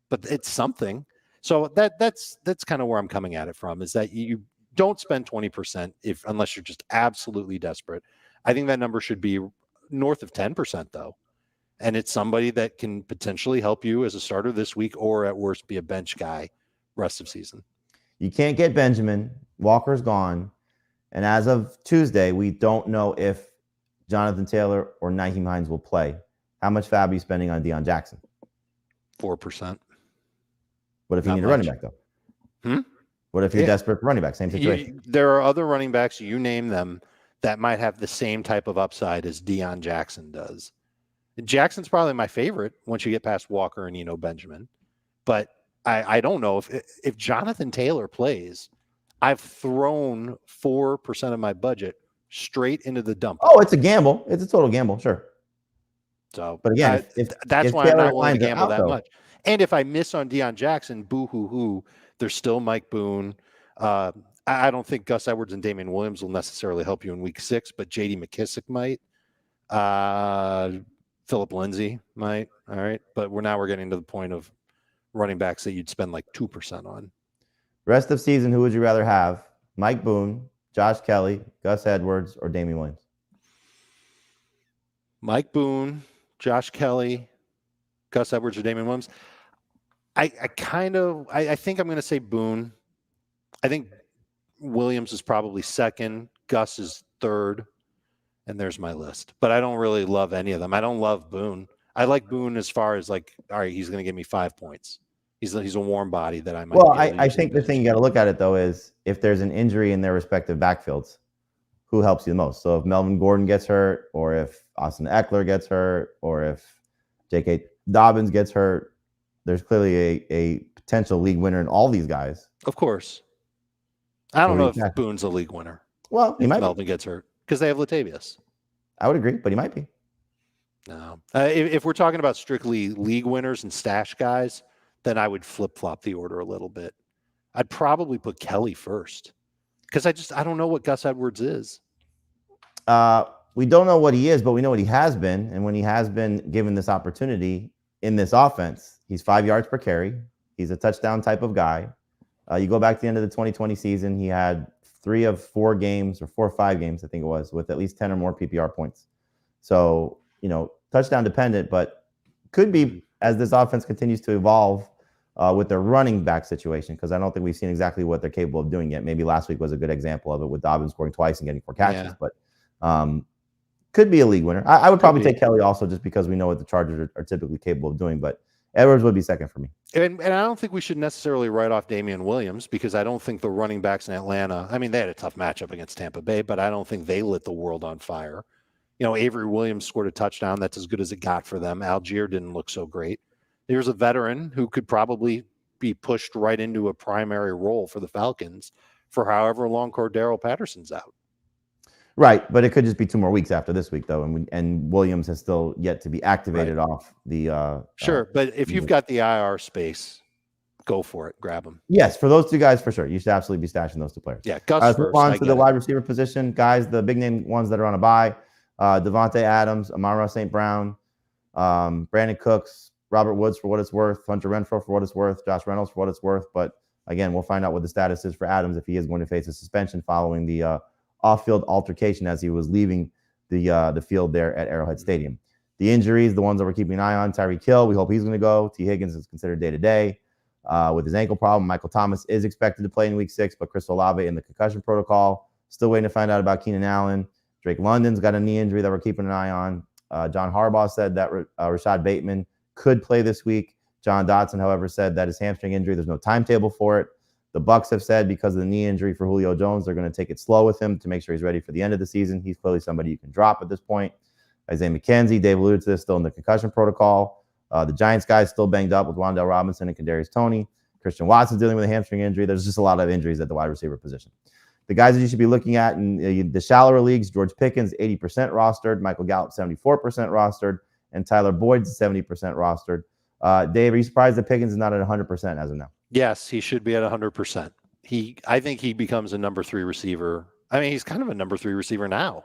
but it's something. So that's kind of where I'm coming at it from, is that you don't spend 20% unless you're just absolutely desperate. I think that number should be north of 10% though. And it's somebody that can potentially help you as a starter this week, or at worst be a bench guy rest of season. You can't get Benjamin. Walker's gone. And as of Tuesday, we don't know if Jonathan Taylor or Nyheim Hines will play. How much FAAB are you spending on Deion Jackson? 4%. What if you need a running back though? What if you're desperate for running back? Same situation. There are other running backs, you name them, that might have the same type of upside as Deion Jackson does. Jackson's probably my favorite once you get past Walker and Eno Benjamin. But I don't know if Jonathan Taylor plays. I've thrown 4% of my budget straight into the dump. Oh, it's a gamble. It's a total gamble, sure. So, but again, that's why I'm Taylor not willing to lines are gamble out, that though, much. And if I miss on Deion Jackson, boo-hoo-hoo, there's still Mike Boone. I don't think Gus Edwards and Damian Williams will necessarily help you in week 6, but J.D. McKissick might. Philip Lindsay might. All right. But we're getting to the point of running backs that you'd spend like 2% on. Rest of season, who would you rather have? Mike Boone, Josh Kelly, Gus Edwards, or Damian Williams? Mike Boone, Josh Kelly, Gus Edwards, or Damian Williams. I think I'm going to say Boone. I think Williams is probably second. Gus is third. And there's my list. But I don't really love any of them. I don't love Boone. I like Boone as far as like, all right, he's going to give me 5 points. He's a warm body that I might. Well, I think the thing you got to look at it though is if there's an injury in their respective backfields, who helps you the most? So if Melvin Gordon gets hurt, or if Austin Eckler gets hurt, or if J.K. Dobbins gets hurt, there's clearly a potential league winner in all these guys. Of course. I don't know if Boone's a league winner. Well, he might. Melvin gets hurt because they have Latavius. I would agree, but he might be. No. If we're talking about strictly league winners and stash guys, then I would flip-flop the order a little bit. I'd probably put Kelly first because I don't know what Gus Edwards is. We don't know what he is, but we know what he has been. And when he has been given this opportunity in this offense, he's 5 yards per carry. He's a touchdown type of guy. You go back to the end of the 2020 season, he had 3 of 4 games or 4 or 5 games, I think it was, with at least 10 or more PPR points. So, touchdown dependent, but could be as this offense continues to evolve with their running back situation, because I don't think we've seen exactly what they're capable of doing yet. Maybe last week was a good example of it with Dobbins scoring twice and getting 4 catches, but could be a league winner. I would probably take Kelly also just because we know what the Chargers are typically capable of doing, but Edwards would be second for me. And I don't think we should necessarily write off Damian Williams because I don't think the running backs in Atlanta, I mean, they had a tough matchup against Tampa Bay, but I don't think they lit the world on fire. Avery Williams scored a touchdown. That's as good as it got for them. Algier didn't look so great. There's a veteran who could probably be pushed right into a primary role for the Falcons for however long Cordero Patterson's out. Right, but it could just be 2 more weeks after this week, though, and Williams has still yet to be activated off the. Sure, but if you've got the IR space, go for it. Grab them. Yes, for those 2 guys, for sure. You should absolutely be stashing those 2 players. Yeah, Gus let's first. Move on to the wide receiver position. Guys, the big name ones that are on a bye, Devontae Adams, Amon-Ra St. Brown, Brandon Cooks, Robert Woods for what it's worth, Hunter Renfrow for what it's worth, Josh Reynolds for what it's worth. But again, we'll find out what the status is for Adams if he is going to face a suspension following the off-field altercation as he was leaving the field there at Arrowhead Stadium. The injuries, the ones that we're keeping an eye on, Tyreek Hill, we hope he's going to go. T. Higgins is considered day-to-day with his ankle problem. Michael Thomas is expected to play in week 6, but Chris Olave in the concussion protocol. Still waiting to find out about Keenan Allen. Drake London's got a knee injury that we're keeping an eye on. John Harbaugh said that Rashad Bateman could play this week. John Dotson, however, said that his hamstring injury, there's no timetable for it. The Bucs have said because of the knee injury for Julio Jones, they're going to take it slow with him to make sure he's ready for the end of the season. He's clearly somebody you can drop at this point. Isaiah McKenzie, Dave alluded to this, still in the concussion protocol. The Giants guys still banged up with Wan'Dale Robinson and Kadarius Toney. Christian Watson's dealing with a hamstring injury. There's just a lot of injuries at the wide receiver position. The guys that you should be looking at in the shallower leagues, George Pickens, 80% rostered. Michael Gallup, 74% rostered. And Tyler Boyd's 70% rostered. Dave, are you surprised that Pickens is not at 100% as of now? Yes, he should be at 100%. I think he becomes a number 3 receiver. I mean, he's kind of a number 3 receiver now,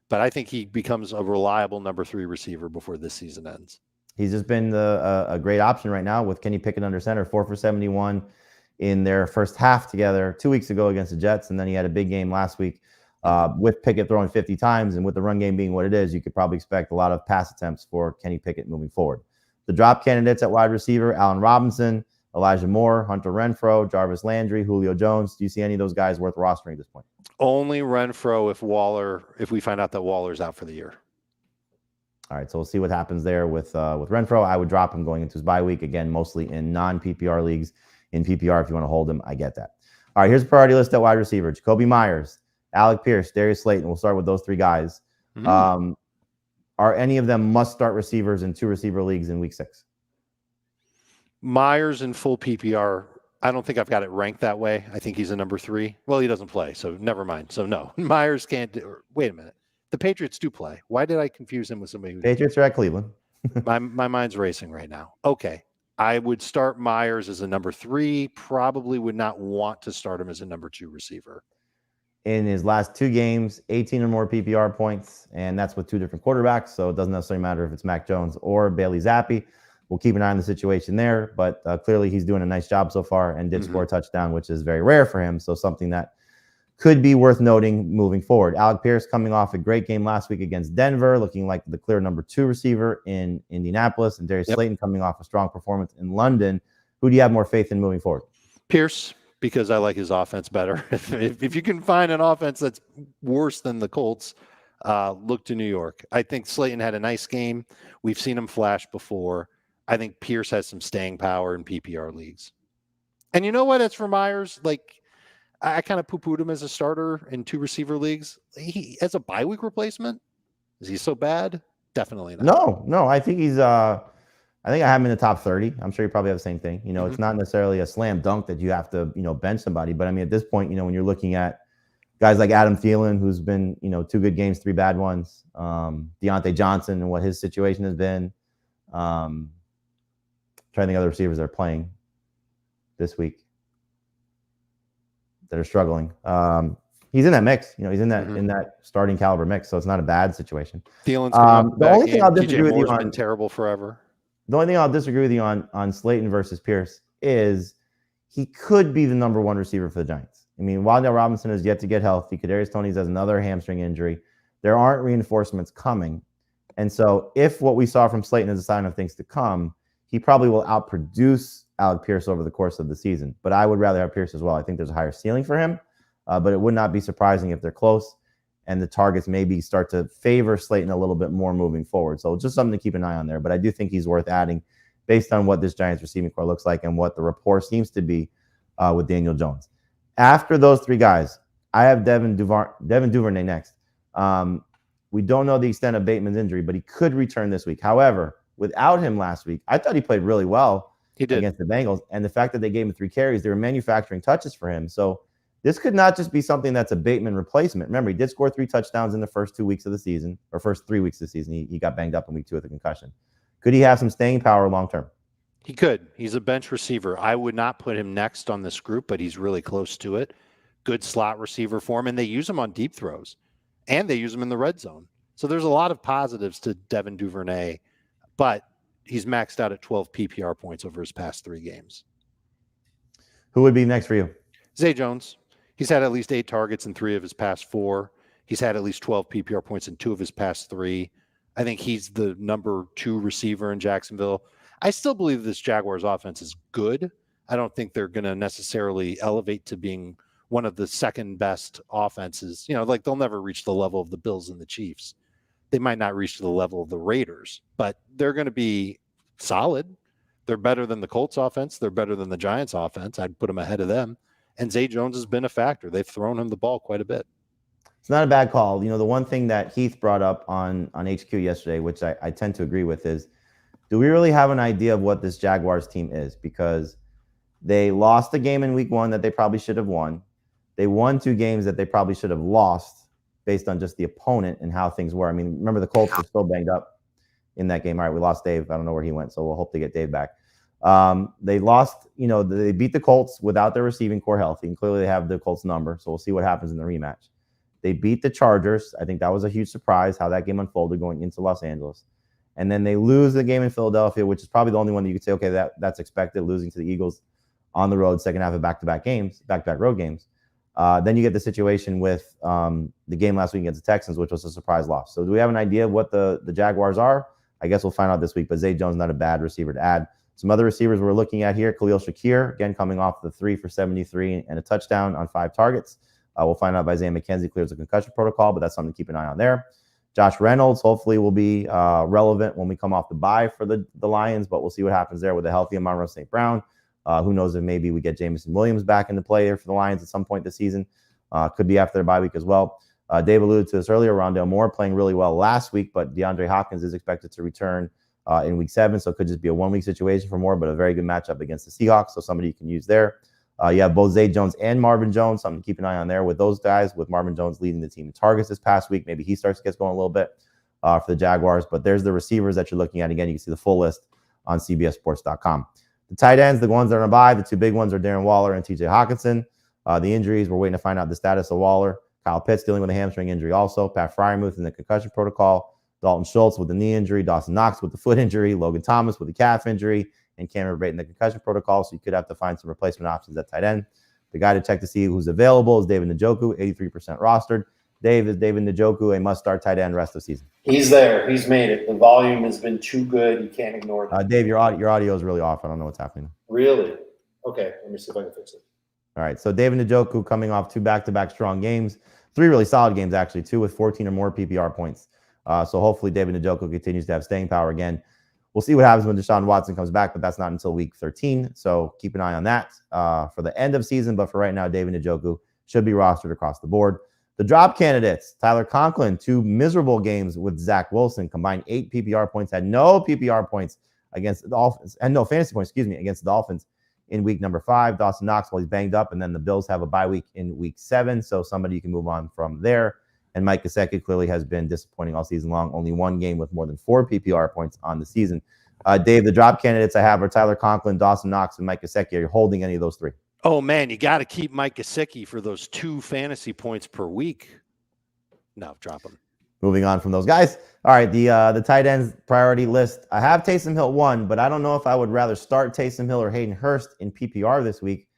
but I think he becomes a reliable number 3 receiver before this season ends. He's just been a great option right now with Kenny Pickett under center, 4 for 71 in their first half together 2 weeks ago against the Jets. And then he had a big game last week with Pickett throwing 50 times. And with the run game being what it is, you could probably expect a lot of pass attempts for Kenny Pickett moving forward. The drop candidates at wide receiver, Allen Robinson, Elijah Moore, Hunter Renfrow, Jarvis Landry, Julio Jones. Do you see any of those guys worth rostering at this point? Only Renfrow if we find out that Waller's out for the year. All right, so we'll see what happens there with Renfrow. I would drop him going into his bye week, again, mostly in non-PPR leagues. In PPR, if you want to hold him, I get that. All right, here's a priority list at wide receiver. Jacoby Myers, Alec Pierce, Darius Slayton. We'll start with those 3 guys. Mm-hmm. Are any of them must-start receivers in 2 receiver leagues in week 6? Myers in full PPR I don't think I've got it ranked that way. I think he's a number 3. Well, he doesn't play, so never mind. So no, Myers can't wait a minute. The Patriots do play. Why did I confuse him with somebody who Patriots are at Cleveland. my mind's racing right now. Okay. I would start Myers as a number 3. Probably would not want to start him as a number 2 receiver. In his last 2 games, 18 or more PPR points, and that's with 2 different quarterbacks, so it doesn't necessarily matter if it's Mac Jones or Bailey Zappi. We'll keep an eye on the situation there, but clearly he's doing a nice job so far and did score a touchdown, which is very rare for him, so something that could be worth noting moving forward. Alec Pierce coming off a great game last week against Denver, looking like the clear number 2 receiver in Indianapolis, and Darius Slayton coming off a strong performance in London. Who do you have more faith in moving forward? Pierce, because I like his offense better. If you can find an offense that's worse than the Colts, look to New York. I think Slayton had a nice game. We've seen him flash before. I think Pierce has some staying power in PPR leagues. And you know what? As for Myers, like I kind of poo-pooed him as a starter in 2 receiver leagues. He as a bye week replacement, is he so bad? Definitely not. No. I think he's I think I have him in the top 30. I'm sure you probably have the same thing. It's not necessarily a slam dunk that you have to, bench somebody. But I mean, at this point, when you're looking at guys like Adam Thielen, who's been, 2 good games, 3 bad ones, Deontay Johnson and what his situation has been. Trying to think of other receivers that are playing this week that are struggling. He's in that mix. He's in that starting caliber mix. So it's not a bad situation. Thielen's the only thing I'll disagree with you on, been terrible forever. The only thing I'll disagree with you on Slayton versus Pierce is he could be the number 1 receiver for the Giants. I mean, Wan'Dale Robinson has yet to get healthy. Kadarius Toney has another hamstring injury. There aren't reinforcements coming. And so if what we saw from Slayton is a sign of things to come, he probably will outproduce Alec Pierce over the course of the season. But I would rather have Pierce as well. I think there's a higher ceiling for him, but it would not be surprising if they're close and the targets maybe start to favor Slayton a little bit more moving forward. So just something to keep an eye on there. But I do think he's worth adding based on what this Giants receiving core looks like and what the rapport seems to be with Daniel Jones. After those 3 guys, I have Devin Duvernay next. We don't know the extent of Bateman's injury, but he could return this week. However, without him last week, I thought he played really well against the Bengals. And the fact that they gave him 3 carries, they were manufacturing touches for him. So this could not just be something that's a Bateman replacement. Remember, he did score 3 touchdowns in the first 2 weeks of the season, or first 3 weeks of the season. He got banged up in week 2 with a concussion. Could he have some staying power long term? He could. He's a bench receiver. I would not put him next on this group, but he's really close to it. Good slot receiver for him, and they use him on deep throws, and they use him in the red zone. So there's a lot of positives to Devin Duvernay, but he's maxed out at 12 PPR points over his past 3 games. Who would be next for you? Zay Jones. He's had at least 8 targets in 3 of his past 4. He's had at least 12 PPR points in 2 of his past 3. I think he's the number 2 receiver in Jacksonville. I still believe this Jaguars offense is good. I don't think they're going to necessarily elevate to being one of the second best offenses. Like they'll never reach the level of the Bills and the Chiefs. They might not reach to the level of the Raiders, but they're going to be solid. They're better than the Colts offense. They're better than the Giants offense. I'd put them ahead of them. And Zay Jones has been a factor. They've thrown him the ball quite a bit. It's not a bad call. The one thing that Heath brought up on HQ yesterday, which I tend to agree with, is do we really have an idea of what this Jaguars team is? Because they lost a game in week 1 that they probably should have won. They won 2 games that they probably should have lost based on just the opponent and how things were. I mean, remember the Colts were so banged up in that game. All right, we lost Dave. I don't know where he went, so we'll hope to get Dave back. They lost, they beat the Colts without their receiving core healthy, and clearly they have the Colts number, so we'll see what happens in the rematch. They beat the Chargers. I think that was a huge surprise how that game unfolded going into Los Angeles. And then they lose the game in Philadelphia, which is probably the only one that you could say, okay, that's expected, losing to the Eagles on the road, second half of back-to-back road games. Then you get the situation with the game last week against the Texans, which was a surprise loss. So do we have an idea of what the Jaguars are? I guess we'll find out this week, but Zay Jones, not a bad receiver to add. Some other receivers we're looking at here, Khalil Shakir, again, coming off the 3 for 73 and a touchdown on 5 targets. We'll find out if Isaiah McKenzie clears the concussion protocol, but that's something to keep an eye on there. Josh Reynolds hopefully will be relevant when we come off the bye for the Lions, but we'll see what happens there with a healthy Amon-Ra St. Brown. Who knows if maybe we get Jameson Williams back into play for the Lions at some point this season. Could be after their bye week as well. Dave alluded to this earlier. Rondale Moore playing really well last week, but DeAndre Hopkins is expected to return in week 7, so it could just be a 1-week situation for Moore, but a very good matchup against the Seahawks, so somebody you can use there. You have both Zay Jones and Marvin Jones, something to keep an eye on there with those guys, with Marvin Jones leading the team in targets this past week. Maybe he starts to get going a little bit for the Jaguars. But there's the receivers that you're looking at. Again, you can see the full list on CBSSports.com. The tight ends, the ones that are on bye, the two big ones are Darren Waller and TJ Hawkinson. The injuries, we're waiting to find out the status of Waller. Kyle Pitts dealing with a hamstring injury also. Pat Fryermuth in the concussion protocol. Dalton Schultz with the knee injury. Dawson Knox with the foot injury. Logan Thomas with the calf injury. And Cameron Brate in the concussion protocol. So you could have to find some replacement options at tight end. The guy to check to see who's available is David Njoku, 83% rostered. Dave, is David Njoku a must-start tight end rest of the season? He's there. He's made it. The volume has been too good. You can't ignore it. Dave, your audio is really off. I don't know what's happening. Really? Okay. Let me see if I can fix it. All right. So David Njoku coming off 2 back-to-back strong games. 3 really solid games, actually. 2 with 14 or more PPR points. So hopefully David Njoku continues to have staying power again. We'll see what happens when Deshaun Watson comes back, but that's not until week 13. So keep an eye on that for the end of season. But for right now, David Njoku should be rostered across the board. The drop candidates, Tyler Conklin, 2 miserable games with Zach Wilson, combined 8 PPR points, had no PPR points against the Dolphins, and no fantasy points, against the Dolphins in week number 5. Dawson Knox, while he's banged up, and then the Bills have a bye week in week 7, so somebody you can move on from there. And Mike Gesicki clearly has been disappointing all season long. Only 1 game with more than 4 PPR points on the season. Dave, the drop candidates I have are Tyler Conklin, Dawson Knox, and Mike Gesicki. Are you holding any of those 3? Oh, man, you got to keep Mike Gesicki for those 2 fantasy points per week. No, drop him. Moving on from those guys. All right, the tight ends priority list. I have Taysom Hill 1, but I don't know if I would rather start Taysom Hill or Hayden Hurst in PPR this week,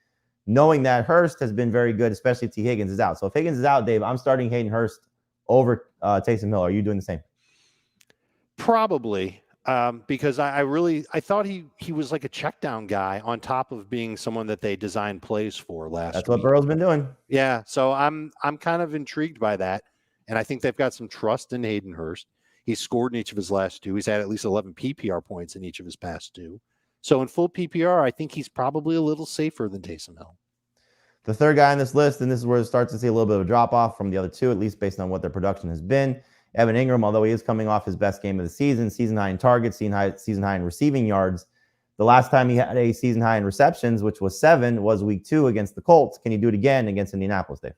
knowing that Hurst has been very good, especially if T. Higgins is out. So if Higgins is out, Dave, I'm starting Hayden Hurst over Taysom Hill. Are you doing the same? Probably. Because I thought he was like a check down guy on top of being someone that they designed plays for last That's week. what Burrow's been doing. Yeah, so I'm kind of intrigued by that, and I think they've got some trust in Hayden Hurst. He's scored in each of his last 2. He's had at least 11 PPR points in each of his past 2. So in full PPR, I think he's probably a little safer than Taysom Hill. The third guy on this list, and this is where it starts to see a little bit of a drop off from the other 2, at least based on what their production has been. Evan Ingram, although he is coming off his best game of the season high in targets, season high in receiving yards. The last time he had a season high in receptions, which was 7, was week 2 against the Colts. Can he do it again against Indianapolis, Dave?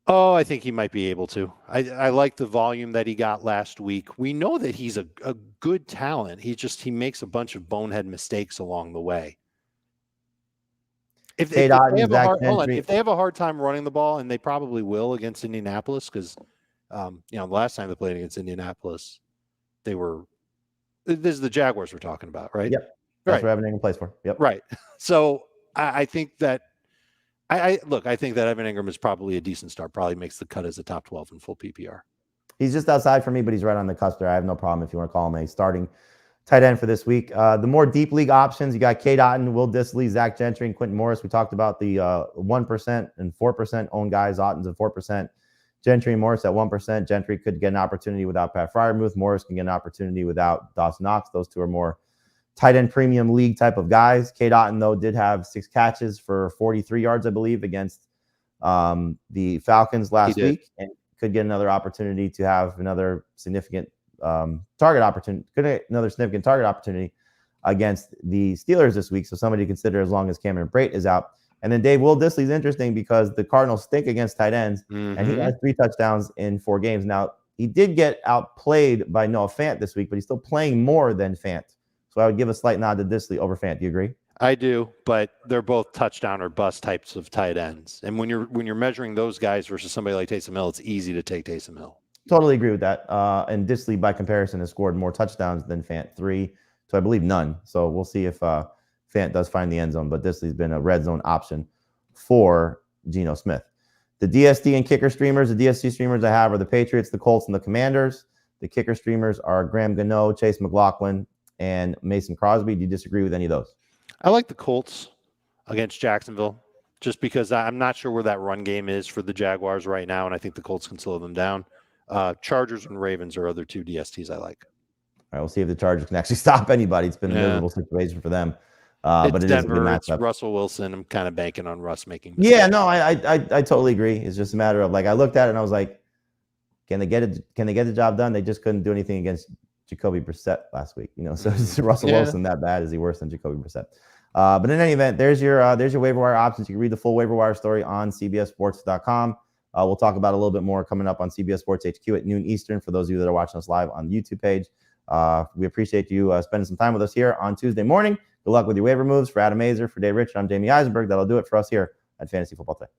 Oh, I think he might be able to. I like the volume that he got last week. We know that he's a good talent. He makes a bunch of bonehead mistakes along the way. If they have a hard time running the ball, and they probably will against Indianapolis, because the last time they played against Indianapolis, this is the Jaguars we're talking about, right? Yep. That's what Evan Ingram plays for. Yep. Right. So I think that I think that Evan Ingram is probably a decent start, probably makes the cut as a top 12 in full PPR. He's just outside for me, but he's right on the cusp there. I have no problem if you want to call him a starting tight end for this week. The more deep league options, you got Cade Otton, Will Dissly, Zach Gentry, and Quentin Morris. We talked about the 1% and 4% owned guys. Otton's at 4%. Gentry and Morris at 1%. Gentry could get an opportunity without Pat Fryermuth. Morris can get an opportunity without Dawson Knox. Those 2 are more tight end premium league type of guys. Cade Otton, though, did have 6 catches for 43 yards, I believe, against the Falcons last week, and could get another opportunity to have another significant target opportunity. Could get another significant target opportunity against the Steelers this week. So somebody to consider as long as Cameron Brate is out. And then Dave, Will Dissly is interesting because the Cardinals stink against tight ends, and he has 3 touchdowns in 4 games. Now, he did get outplayed by Noah Fant this week, but he's still playing more than Fant. So I would give a slight nod to Dissly over Fant. Do you agree? I do, but they're both touchdown or bust types of tight ends. And when you're measuring those guys versus somebody like Taysom Hill, it's easy to take Taysom Hill. Totally agree with that. And Dissly, by comparison, has scored more touchdowns than Fant, 3 to, I believe, none. So we'll see if Fant does find the end zone, but Dissly's been a red zone option for Geno Smith. The DST and kicker streamers, the DST streamers I have are the Patriots, the Colts, and the Commanders. The kicker streamers are Graham Gano, Chase McLaughlin, and Mason Crosby. Do you disagree with any of those? I like the Colts against Jacksonville, just because I'm not sure where that run game is for the Jaguars right now, and I think the Colts can slow them down. Chargers and Ravens are other 2 DSTs I like. All right, we'll see if the Chargers can actually stop anybody. It's been a miserable situation for them. But it's Denver, it's Russell Wilson. I'm kind of banking on Russ making mistakes. Yeah, no, I totally agree. It's just a matter of, like, I looked at it and I was like, can they get it? Can they get the job done? They just couldn't do anything against Jacoby Brissett last week. So is Russell Wilson that bad? Is he worse than Jacoby Brissett? But in any event, there's your waiver wire options. You can read the full waiver wire story on CBSSports.com. We'll talk about a little bit more coming up on CBS Sports HQ at noon Eastern for those of you that are watching us live on the YouTube page. We appreciate you spending some time with us here on Tuesday morning. Good luck with your waiver moves. For Adam Azer, for Dave Rich, I'm Jamie Eisenberg. That'll do it for us here at Fantasy Football Today.